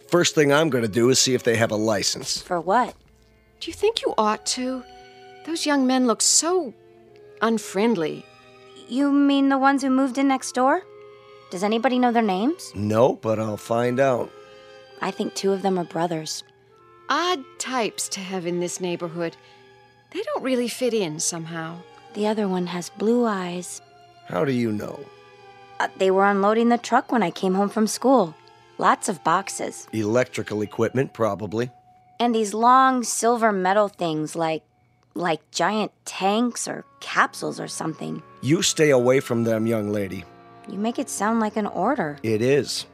First thing I'm going to do is see if they have a license. For what? Do you think you ought to? Those young men look so unfriendly. You mean the ones who moved in next door? Does anybody know their names? No, but I'll find out. I think 2 of them are brothers. Odd types to have in this neighborhood. They don't really fit in somehow. The other one has blue eyes. How do you know? They were unloading the truck when I came home from school. Lots of boxes. Electrical equipment, probably. And these long silver metal things like giant tanks or capsules or something. You stay away from them, young lady. You make it sound like an order. It is.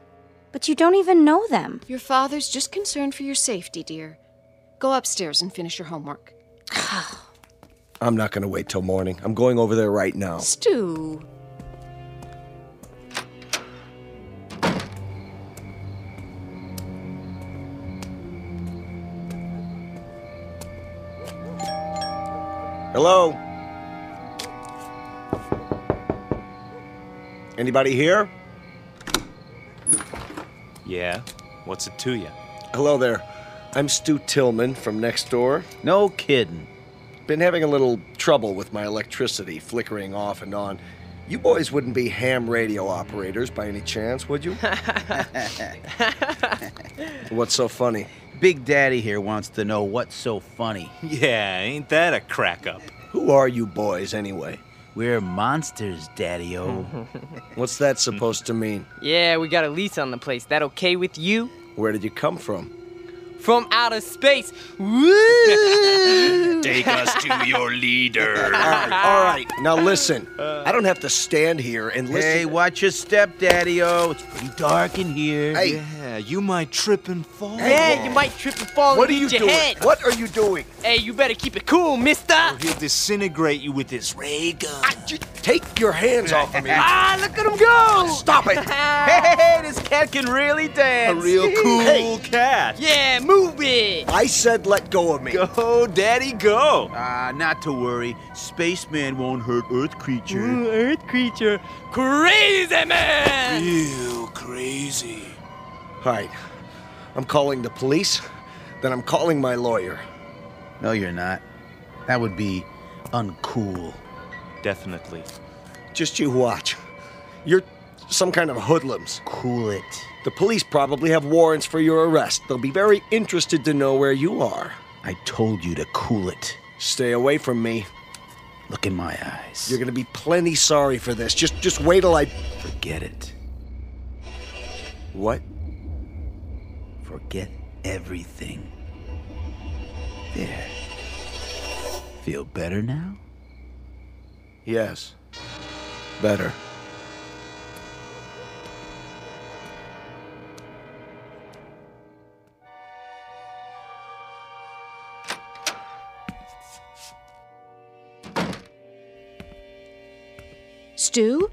But you don't even know them. Your father's just concerned for your safety, dear. Go upstairs and finish your homework. I'm not going to wait till morning. I'm going over there right now. Stu. Hello? Anybody here? Yeah? What's it to you? Hello there. I'm Stu Tillman from next door. No kidding. Been having a little trouble with my electricity, flickering off and on. You boys wouldn't be ham radio operators by any chance, would you? What's so funny? Big Daddy here wants to know what's so funny. Yeah, ain't that a crack-up? Who are you boys, anyway? We're monsters, Daddy-o. What's that supposed to mean? Yeah, we got a lease on the place. That okay with you? Where did you come from? From outer space. Woo! Take us to your leader. All right. Now listen. I don't have to stand here and listen. Hey, watch your step, Daddy-o. It's pretty dark in here. Hey. Yeah, you might trip and fall. Yeah, you might trip and fall What and are you hit your doing? head. What are you doing? Hey, you better keep it cool, mister. He'll disintegrate you with his ray gun. Take your hands off of me. Ah, look at him go. Stop it. Hey, this cat can really dance. A real cool Hey. cat. Yeah, move it. I said let go of me. Go, Daddy, go. Not to worry. Spaceman won't hurt Earth creature. Earth creature. Crazy man. Real crazy. All right. I'm calling the police, then I'm calling my lawyer. No, you're not. That would be uncool. Definitely. Just you watch. You're some kind of hoodlums. Cool it. The police probably have warrants for your arrest. They'll be very interested to know where you are. I told you to cool it. Stay away from me. Look in my eyes. You're gonna be plenty sorry for this. Just wait till I... Forget it. What? Forget everything. There. Feel better now? Yes. Better. Stu?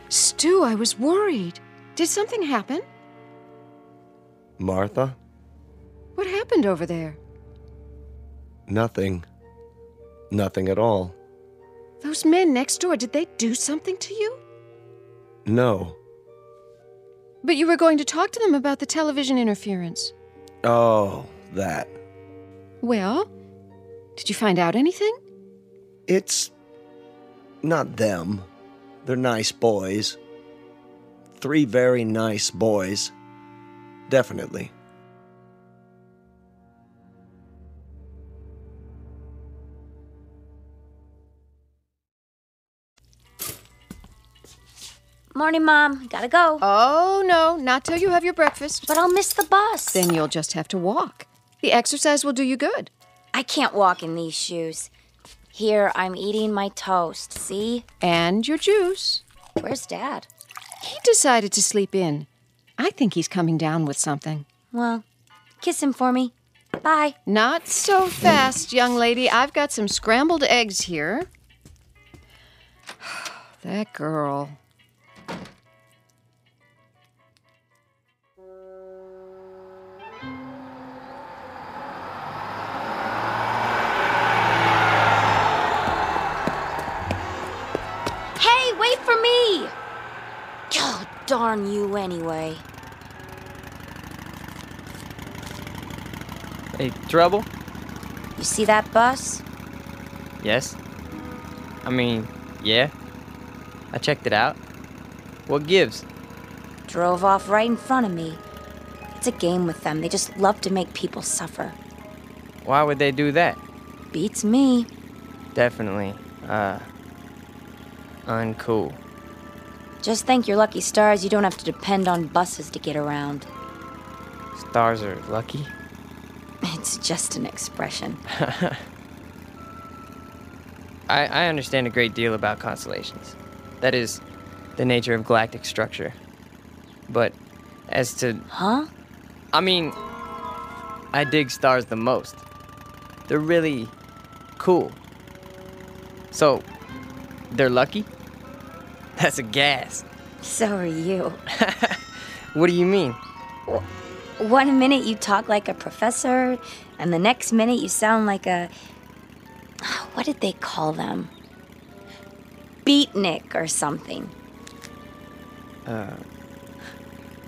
Stu, I was worried. Did something happen? Martha? What happened over there? Nothing. Nothing at all. Those men next door, did they do something to you? No. But you were going to talk to them about the television interference. Oh, that. Well, did you find out anything? It's not them. They're nice boys. 3 very nice boys. Definitely. Morning, Mom. Gotta go. Oh, no, not till you have your breakfast. But I'll miss the bus. Then you'll just have to walk. The exercise will do you good. I can't walk in these shoes. Here, I'm eating my toast, see? And your juice. Where's Dad? He decided to sleep in. I think he's coming down with something. Well, kiss him for me. Bye. Not so fast, young lady. I've got some scrambled eggs here. That girl. Hey, wait for me! Oh, darn you anyway. Hey, trouble? You see that bus? Yes. I mean, yeah. I checked it out. What gives? Drove off right in front of me. It's a game with them. They just love to make people suffer. Why would they do that? Beats me. Definitely, uncool. Just thank your lucky stars you don't have to depend on buses to get around. Stars are lucky? It's just an expression. I understand a great deal about constellations. That is, the nature of galactic structure. But as to... Huh? I mean, I dig stars the most. They're really cool. So, they're lucky? That's a gas. So are you. What do you mean? One minute you talk like a professor, and the next minute you sound like a... What did they call them? Beatnik or something.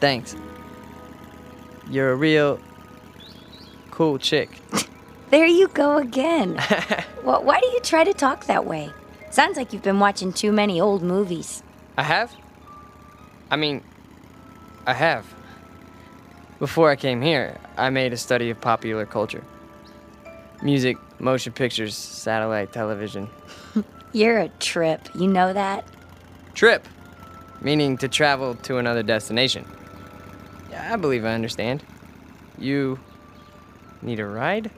Thanks. You're a real cool chick. There you go again. Well, why do you try to talk that way? Sounds like you've been watching too many old movies. I have? I have. Before I came here, I made a study of popular culture. Music, motion pictures, satellite television. You're a trip, you know that? Trip, meaning to travel to another destination. Yeah, I believe I understand. You need a ride?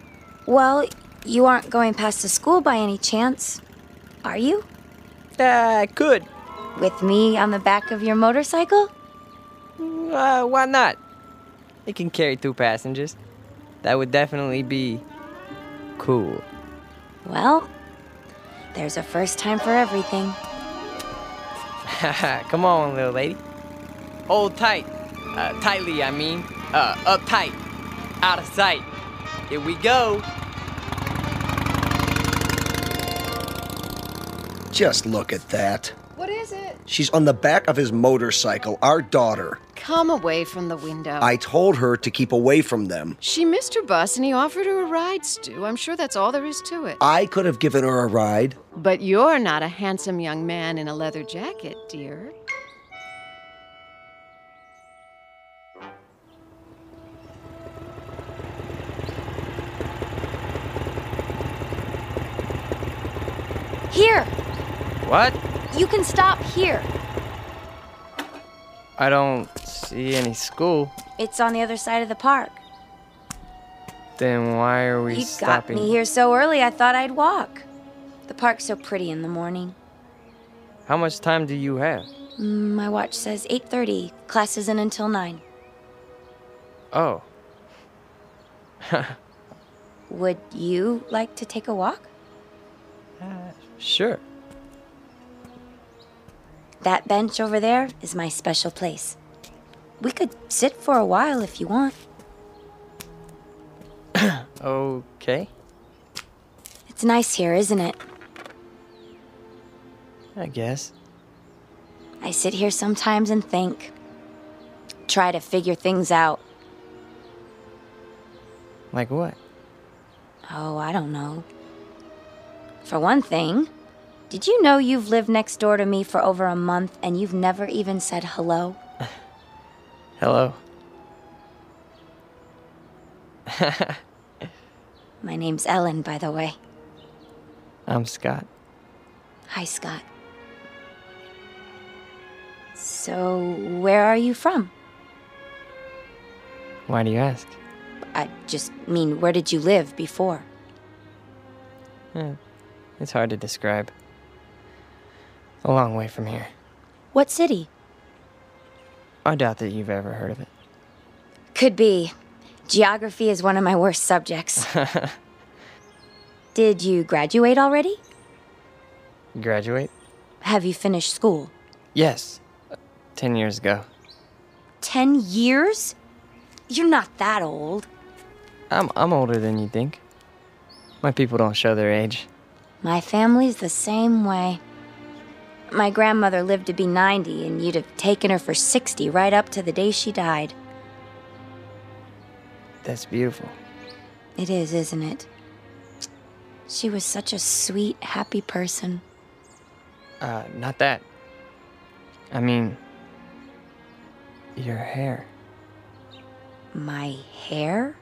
Well, you aren't going past the school by any chance, are you? I could. With me on the back of your motorcycle? Why not? It can carry 2 passengers. That would definitely be cool. Well, there's a first time for everything. Come on, little lady. Hold tight. Tightly, I mean. Uptight. Out of sight. Here we go. Just look at that. What is it? She's on the back of his motorcycle, our daughter. Come away from the window. I told her to keep away from them. She missed her bus and he offered her a ride, Stu. I'm sure that's all there is to it. I could have given her a ride. But you're not a handsome young man in a leather jacket, dear. Here! What? You can stop here. I don't see any school. It's on the other side of the park. Then why are we You stopping? got me here so early I thought I'd walk. The park's so pretty in the morning. How much time do you have? My watch says 8:30. Class isn't until 9. Oh. Would you like to take a walk? Sure. That bench over there is my special place. We could sit for a while if you want. Okay. It's nice here, isn't it? I guess. I sit here sometimes and think. Try to figure things out. Like what? Oh, I don't know. For one thing, did you know you've lived next door to me for over a month and you've never even said hello? Hello. My name's Ellen, by the way. I'm Scott. Hi, Scott. So, where are you from? Why do you ask? I just mean, where did you live before? It's hard to describe. A long way from here. What city? I doubt that you've ever heard of it. Could be. Geography is one of my worst subjects. Did you graduate already? Graduate? Have you finished school? Yes. 10 years ago. 10 years? You're not that old. I'm older than you think. My people don't show their age. My family's the same way. My grandmother lived to be 90, and you'd have taken her for 60 right up to the day she died. That's beautiful. It is, isn't it? She was such a sweet, happy person. Not that. I mean, your hair. My hair?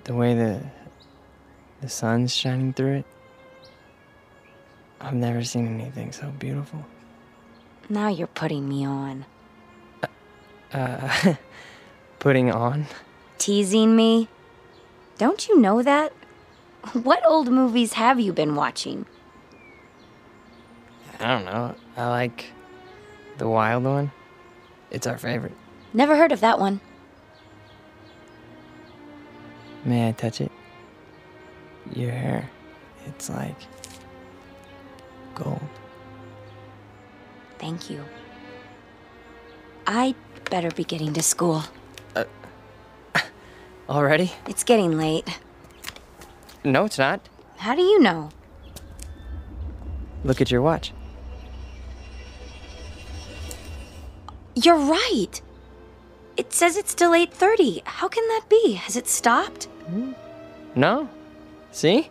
The way the sun's shining through it. I've never seen anything so beautiful. Now you're putting me on. Putting on? Teasing me? Don't you know that? What old movies have you been watching? I don't know. I like the wild one. It's our favorite. Never heard of that one. May I touch it? Your hair. It's like gold. Thank you. I'd better be getting to school. Already? It's getting late. No, it's not. How do you know? Look at your watch. You're right. It says it's still 8:30. How can that be? Has it stopped? No. See?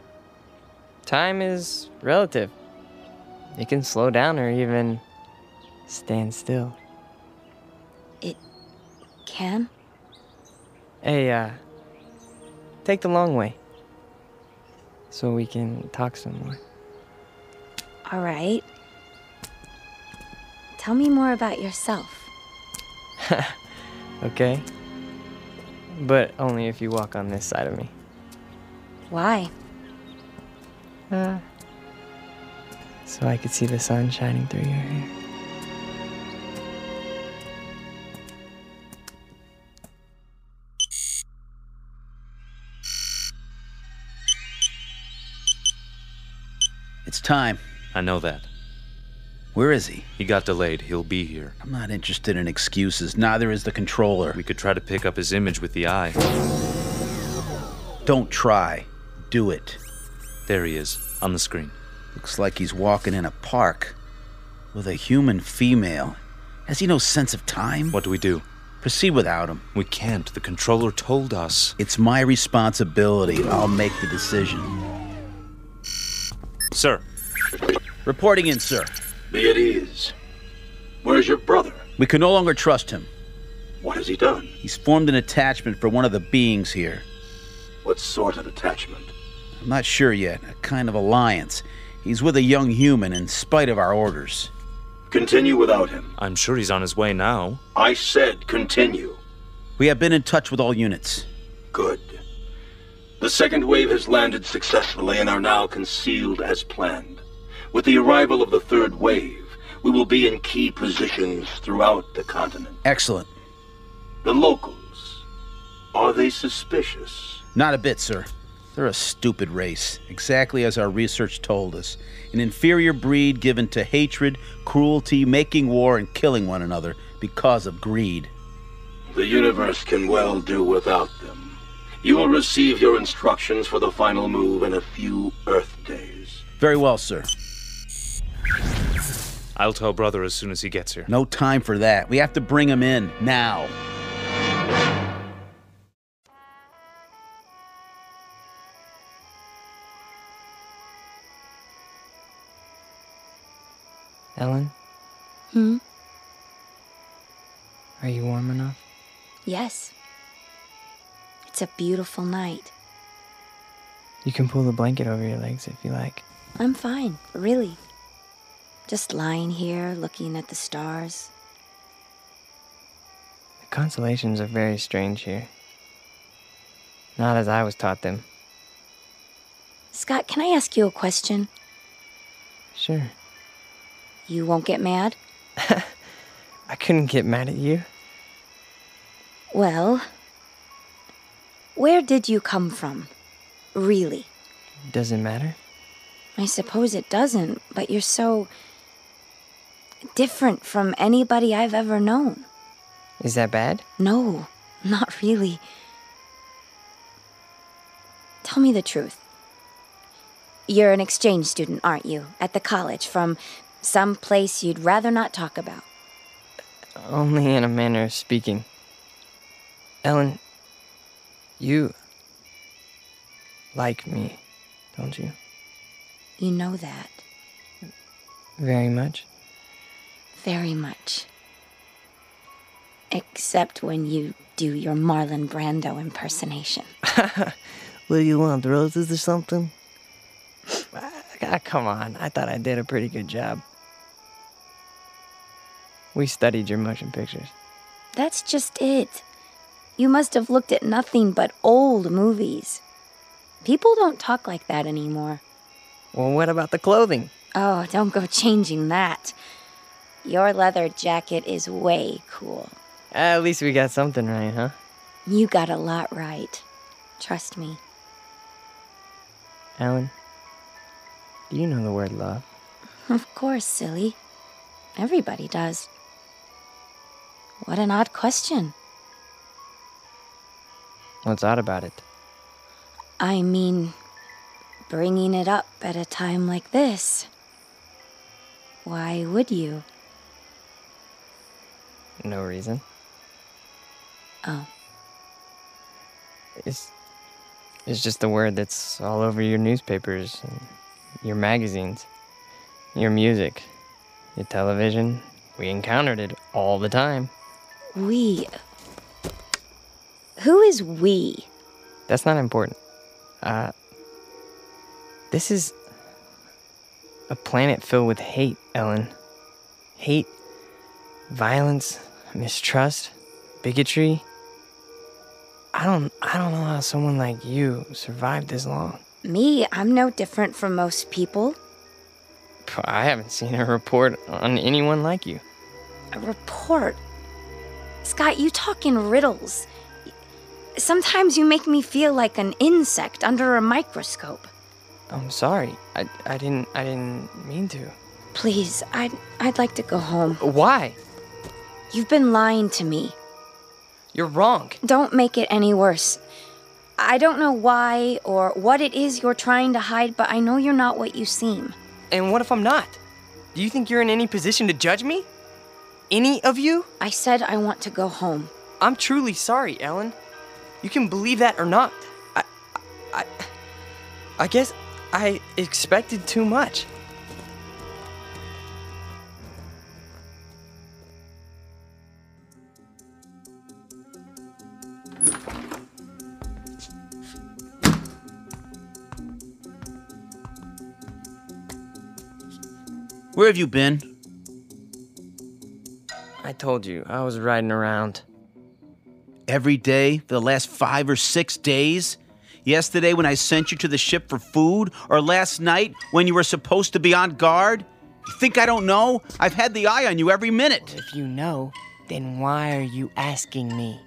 Time is relative. It can slow down or even stand still. It can? Hey, take the long way. So we can talk some more. All right. Tell me more about yourself. Okay? But only if you walk on this side of me. Why? So I could see the sun shining through your hair. It's time. I know that. Where is he? He got delayed. He'll be here. I'm not interested in excuses. Neither is the controller. We could try to pick up his image with the eye. Don't try. Do it. There he is, on the screen. Looks like he's walking in a park with a human female. Has he no sense of time? What do we do? Proceed without him. We can't. The controller told us. It's my responsibility. I'll make the decision. Sir. Reporting in, sir. Be at ease. Where's your brother? We can no longer trust him. What has he done? He's formed an attachment for one of the beings here. What sort of attachment? I'm not sure yet. A kind of alliance. He's with a young human in spite of our orders. Continue without him. I'm sure he's on his way now. I said continue. We have been in touch with all units. Good. The second wave has landed successfully and are now concealed as planned. With the arrival of the third wave, we will be in key positions throughout the continent. Excellent. The locals, are they suspicious? Not a bit, sir. They're a stupid race, exactly as our research told us. An inferior breed given to hatred, cruelty, making war, and killing one another because of greed. The universe can well do without them. You will receive your instructions for the final move in a few Earth days. Very well, sir. I'll tell brother as soon as he gets here. No time for that. We have to bring him in, now. Ellen? Are you warm enough? Yes. It's a beautiful night. You can pull the blanket over your legs if you like. I'm fine, really. Just lying here, looking at the stars. The constellations are very strange here. Not as I was taught them. Scott, can I ask you a question? Sure. You won't get mad? I couldn't get mad at you. Well, where did you come from? Really? Does it matter? I suppose it doesn't, but you're so different from anybody I've ever known. Is that bad? No, not really. Tell me the truth. You're an exchange student, aren't you? At the college, from some place you'd rather not talk about. Only in a manner of speaking. Ellen, you like me, don't you? You know that. Very much? Very much. Except when you do your Marlon Brando impersonation. What do you want, roses or something? Come on, I thought I did a pretty good job. We studied your motion pictures. That's just it. You must have looked at nothing but old movies. People don't talk like that anymore. Well, what about the clothing? Oh, don't go changing that. Your leather jacket is way cool. At least we got something right, huh? You got a lot right. Trust me. Ellen, do you know the word love? Of course, silly. Everybody does. What an odd question. What's odd about it? I mean, bringing it up at a time like this. Why would you? No reason. Oh. It's just the word that's all over your newspapers, and your magazines, your music, your television. We encountered it all the time. We. Who is we? That's not important. This is a planet filled with hate, Ellen. Hate, violence, mistrust, bigotry. I don't know how someone like you survived this long. Me? I'm no different from most people. I haven't seen a report on anyone like you. A report? Scott, you talk in riddles. Sometimes you make me feel like an insect under a microscope. I'm sorry. I didn't mean to. Please, I'd like to go home. Why? You've been lying to me. You're wrong. Don't make it any worse. I don't know why or what it is you're trying to hide, but I know you're not what you seem. And what if I'm not? Do you think you're in any position to judge me? Any of you? I said I want to go home. I'm truly sorry, Ellen. You can believe that or not. I guess I expected too much. Where have you been? I told you, I was riding around. Every day for the last 5 or 6 days? Yesterday when I sent you to the ship for food? Or last night when you were supposed to be on guard? You think I don't know? I've had the eye on you every minute. If you know, then why are you asking me?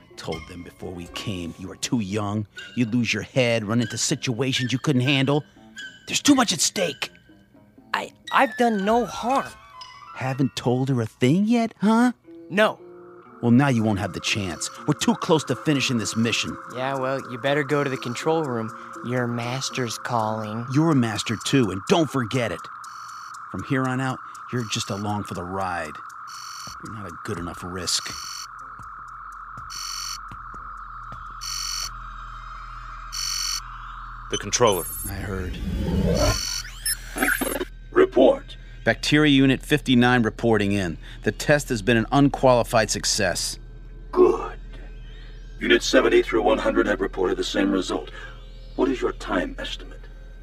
I told them before we came you were too young. You'd lose your head, run into situations you couldn't handle. There's too much at stake. I've done no harm. Haven't told her a thing yet, huh? No. Well, now you won't have the chance. We're too close to finishing this mission. Yeah, well, you better go to the control room. Your master's calling. You're a master, too, and don't forget it. From here on out, you're just along for the ride. You're not a good enough risk. The controller. I heard. Report. Bacteria Unit 59 reporting in. The test has been an unqualified success. Good. Unit 70 through 100 have reported the same result. What is your time estimate?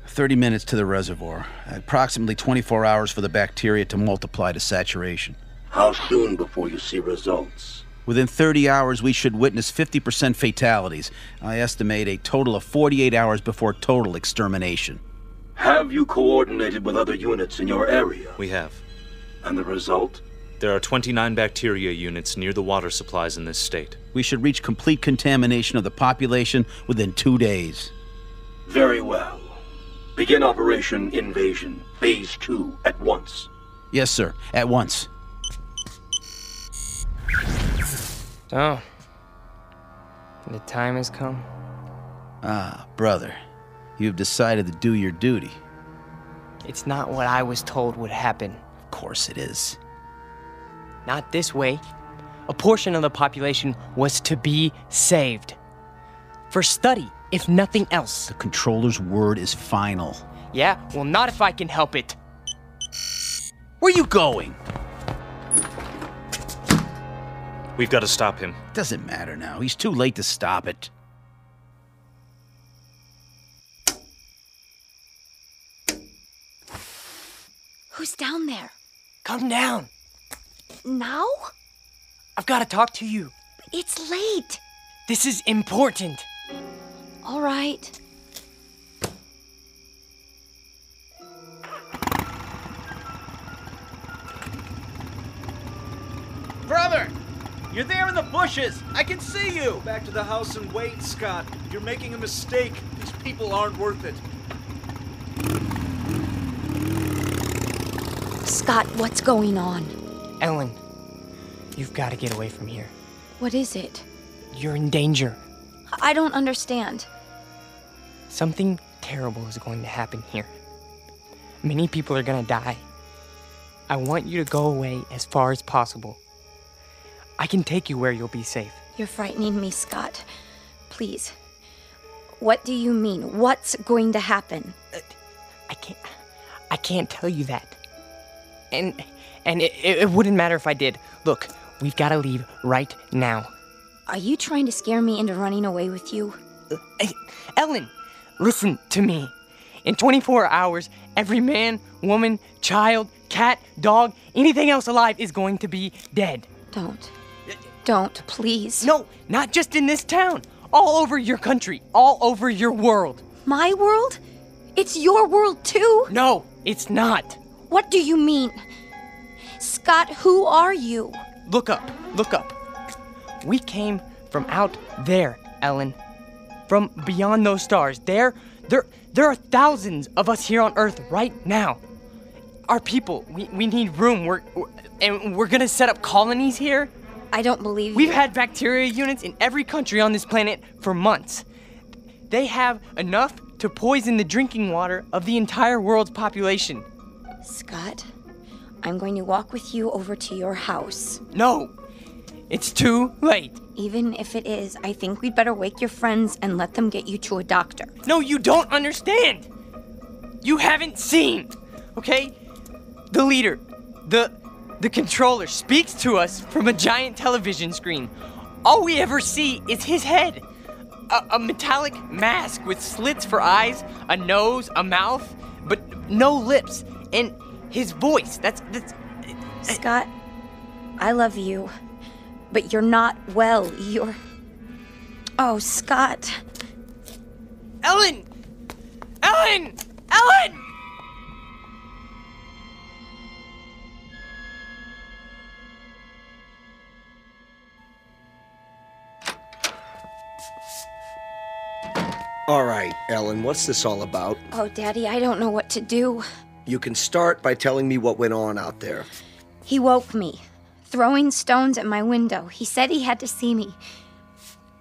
30 minutes to the reservoir. Approximately 24 hours for the bacteria to multiply to saturation. How soon before you see results? Within 30 hours, we should witness 50% fatalities. I estimate a total of 48 hours before total extermination. Have you coordinated with other units in your area? We have. And the result? There are 29 bacteria units near the water supplies in this state. We should reach complete contamination of the population within 2 days. Very well. Begin Operation Invasion, Phase 2, at once. Yes, sir. At once. So, the time has come. Ah, brother. You've decided to do your duty. It's not what I was told would happen. Of course it is. Not this way. A portion of the population was to be saved. For study, if nothing else. The controller's word is final. Yeah, well, not if I can help it. Where are you going? We've got to stop him. Doesn't matter now. He's too late to stop it. Who's down there? Come down. Now? I've got to talk to you. It's late. This is important. All right. Brother! You're there in the bushes! I can see you! Back to the house and wait, Scott. You're making a mistake. These people aren't worth it. Scott, what's going on? Ellen, you've got to get away from here. What is it? You're in danger. I don't understand. Something terrible is going to happen here. Many people are going to die. I want you to go away as far as possible. I can take you where you'll be safe. You're frightening me, Scott. Please. What do you mean? What's going to happen? I can't tell you that. And it wouldn't matter if I did. Look, we've got to leave right now. Are you trying to scare me into running away with you? Ellen, listen to me. In 24 hours, every man, woman, child, cat, dog, anything else alive is going to be dead. Don't, please. No, not just in this town. All over your country. All over your world. My world? It's your world too? No, it's not. What do you mean? Scott, who are you? Look up. We came from out there, Ellen. From beyond those stars. There are thousands of us here on Earth right now. Our people, we need room. We're gonna set up colonies here. I don't believe you. We've had bacteria units in every country on this planet for months. They have enough to poison the drinking water of the entire world's population. Scott, I'm going to walk with you over to your house. No, it's too late. Even if it is, I think we'd better wake your friends and let them get you to a doctor. No, you don't understand. You haven't seen, okay? The leader, the controller speaks to us from a giant television screen. All we ever see is his head. A metallic mask with slits for eyes, a nose, a mouth, but no lips. And his voice, that's... Scott, I love you, but you're not well. Oh, Scott. Ellen! All right, Ellen, what's this all about? Oh, Daddy, I don't know what to do. You can start by telling me what went on out there. He woke me, throwing stones at my window. He said he had to see me.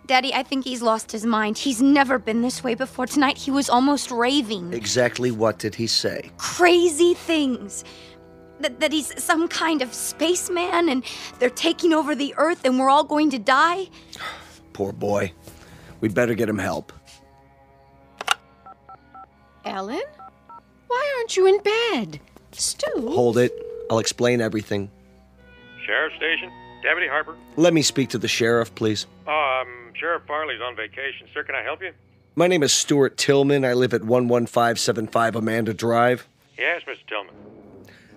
Daddy, I think he's lost his mind. He's never been this way before. Tonight, he was almost raving. Exactly what did he say? Crazy things. That he's some kind of spaceman and they're taking over the Earth and we're all going to die. Poor boy. We'd better get him help. Ellen? Why aren't you in bed? Stu? Hold it. I'll explain everything. Sheriff's Station? Deputy Harper? Let me speak to the sheriff, please. Sheriff Farley's on vacation. Sir, can I help you? My name is Stuart Tillman. I live at 11575 Amanda Drive. Yes, Mr. Tillman.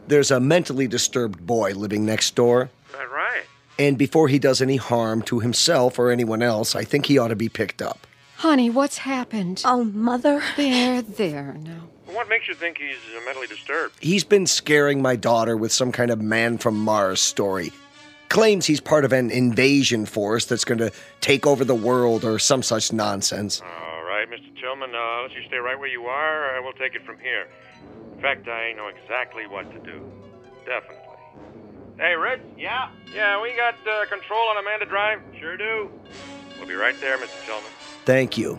There's a mentally disturbed boy living next door. That right? And before he does any harm to himself or anyone else, I think he ought to be picked up. Honey, what's happened? Oh, Mother. There now. What makes you think he's mentally disturbed? He's been scaring my daughter with some kind of man from Mars story. Claims he's part of an invasion force that's going to take over the world or some such nonsense. All right, Mr. Tillman, let's you stay right where you are. We'll take it from here. In fact, I know exactly what to do. Definitely. Hey, Ritz? Yeah? Yeah, we got control on Amanda Drive? Sure do. We'll be right there, Mr. Tillman. Thank you.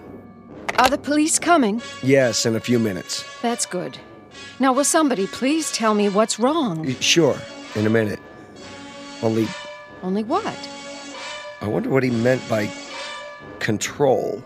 Are the police coming? Yes, in a few minutes. That's good. Now, will somebody please tell me what's wrong? Sure, in a minute. Only what? I wonder what he meant by control.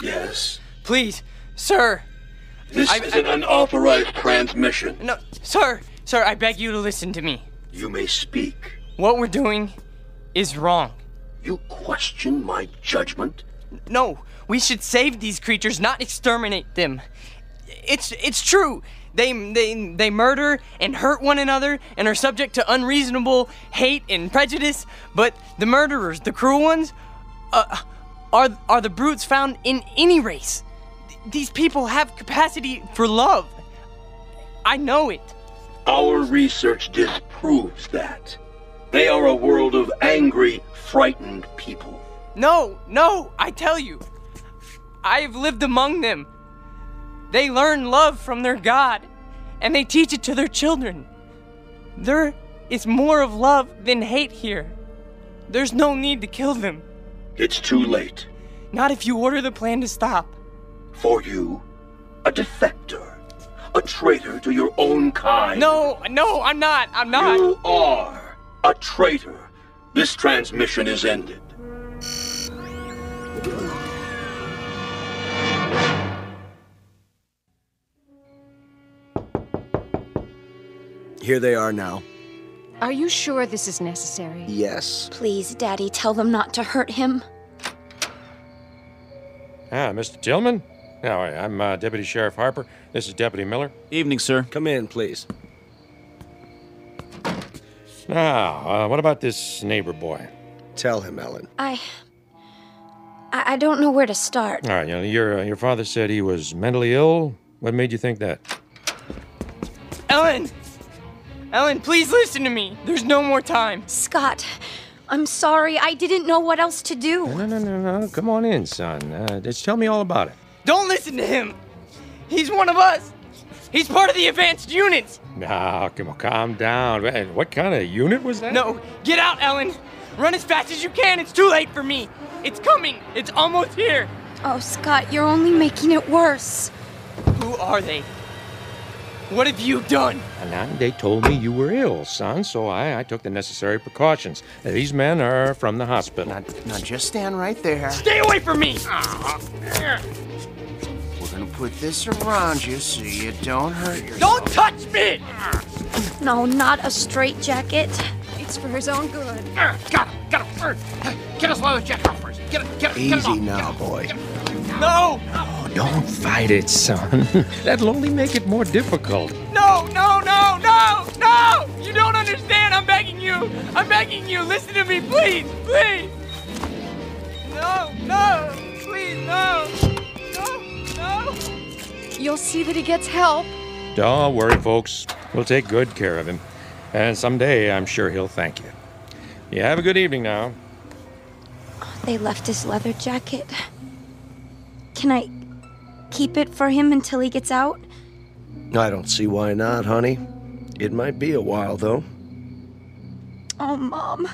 Yes. Please, sir. This is an unauthorized transmission. No, sir, I beg you to listen to me. You may speak. What we're doing is wrong. You question my judgment? No, we should save these creatures, not exterminate them. It's true. They murder and hurt one another and are subject to unreasonable hate and prejudice, but the murderers, the cruel ones, are the brutes found in any race. These people have capacity for love. I know it. Our research disproves that. They are a world of angry, frightened people. No, I tell you. I've lived among them. They learn love from their God, and they teach it to their children. There is more of love than hate here. There's no need to kill them. It's too late. Not if you order the plan to stop. For you, a defector. A traitor to your own kind. No, I'm not. You are a traitor. This transmission is ended. Here they are now. Are you sure this is necessary? Yes. Please, Daddy, tell them not to hurt him. Mr. Tillman? No, I'm Deputy Sheriff Harper. This is Deputy Miller. Evening, sir. Come in, please. Now, what about this neighbor boy? Tell him, Ellen. I don't know where to start. All right, your father said he was mentally ill. What made you think that? Ellen, please listen to me. There's no more time. Scott, I'm sorry. I didn't know what else to do. No. Come on in, son. Just tell me all about it. Don't listen to him. He's one of us. He's part of the advanced units. Now, come on, calm down. Man, what kind of unit was that? No, get out, Ellen. Run as fast as you can. It's too late for me. It's coming. It's almost here. Oh, Scott, you're only making it worse. Who are they? What have you done? Now, they told me you were ill, son, so I took the necessary precautions. These men are from the hospital. Now, just stand right there. Stay away from me! We're gonna put this around you so you don't hurt yourself. Don't touch me! No, not a straitjacket. It's for his own good. Got him! Get us while the jacket off first. Get it Easy now, boy. No! Oh, don't fight it, son. That'll only make it more difficult. No! You don't understand. I'm begging you. Listen to me, please. No. Please, no. You'll see that he gets help. Don't worry, folks. We'll take good care of him. And someday, I'm sure he'll thank you. You have a good evening now. They left his leather jacket. Can I keep it for him until he gets out? I don't see why not, honey. It might be a while, though. Oh, Mom.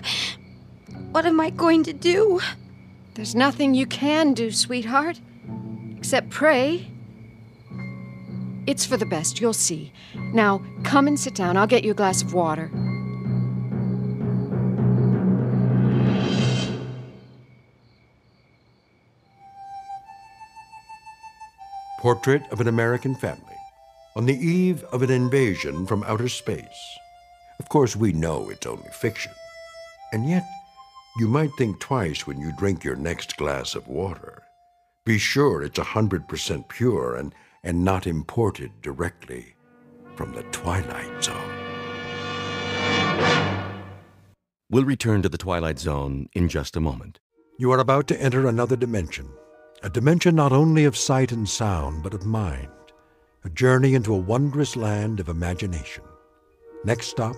What am I going to do? There's nothing you can do, sweetheart, except pray. It's for the best, you'll see. Now, come and sit down. I'll get you a glass of water. Portrait of an American family on the eve of an invasion from outer space. Of course, we know it's only fiction. And yet, you might think twice when you drink your next glass of water. Be sure it's 100% pure and not imported directly from the Twilight Zone. We'll return to the Twilight Zone in just a moment. You are about to enter another dimension. A dimension not only of sight and sound, but of mind. A journey into a wondrous land of imagination. Next stop,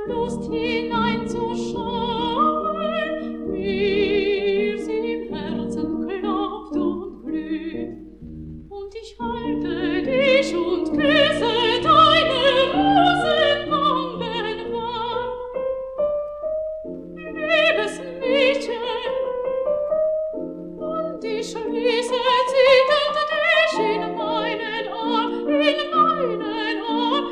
Lust hineinzuschauen, wie sie im Herzen klopft und glüht. Und ich halte dich und küsse deine Rosenwangen warm. Liebes Mädchen, und ich schließe zitternd dich in meinen Arm, in meinen Arm, in meinen Arm.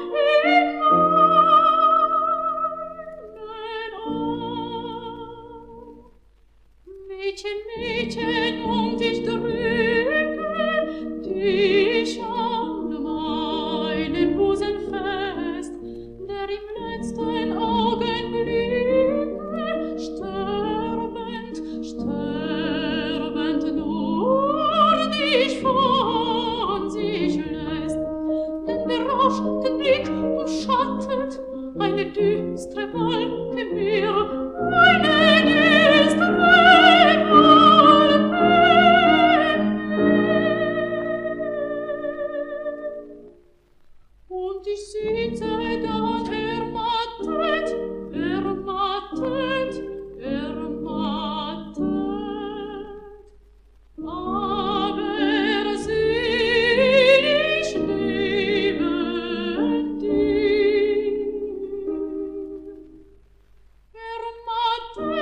Mädchen, Mädchen, und ich drücke dich an meinen Busen fest, der im letzten Augenblicke sterbend, sterbend nur dich von sich lässt. Denn der rauschende Blick umschattet eine düstre Wolke mir, eine düstre Wolke. Und ich sitze dann ermattet, ermattet, ermattet. Aber selig neben dir. Ermattet,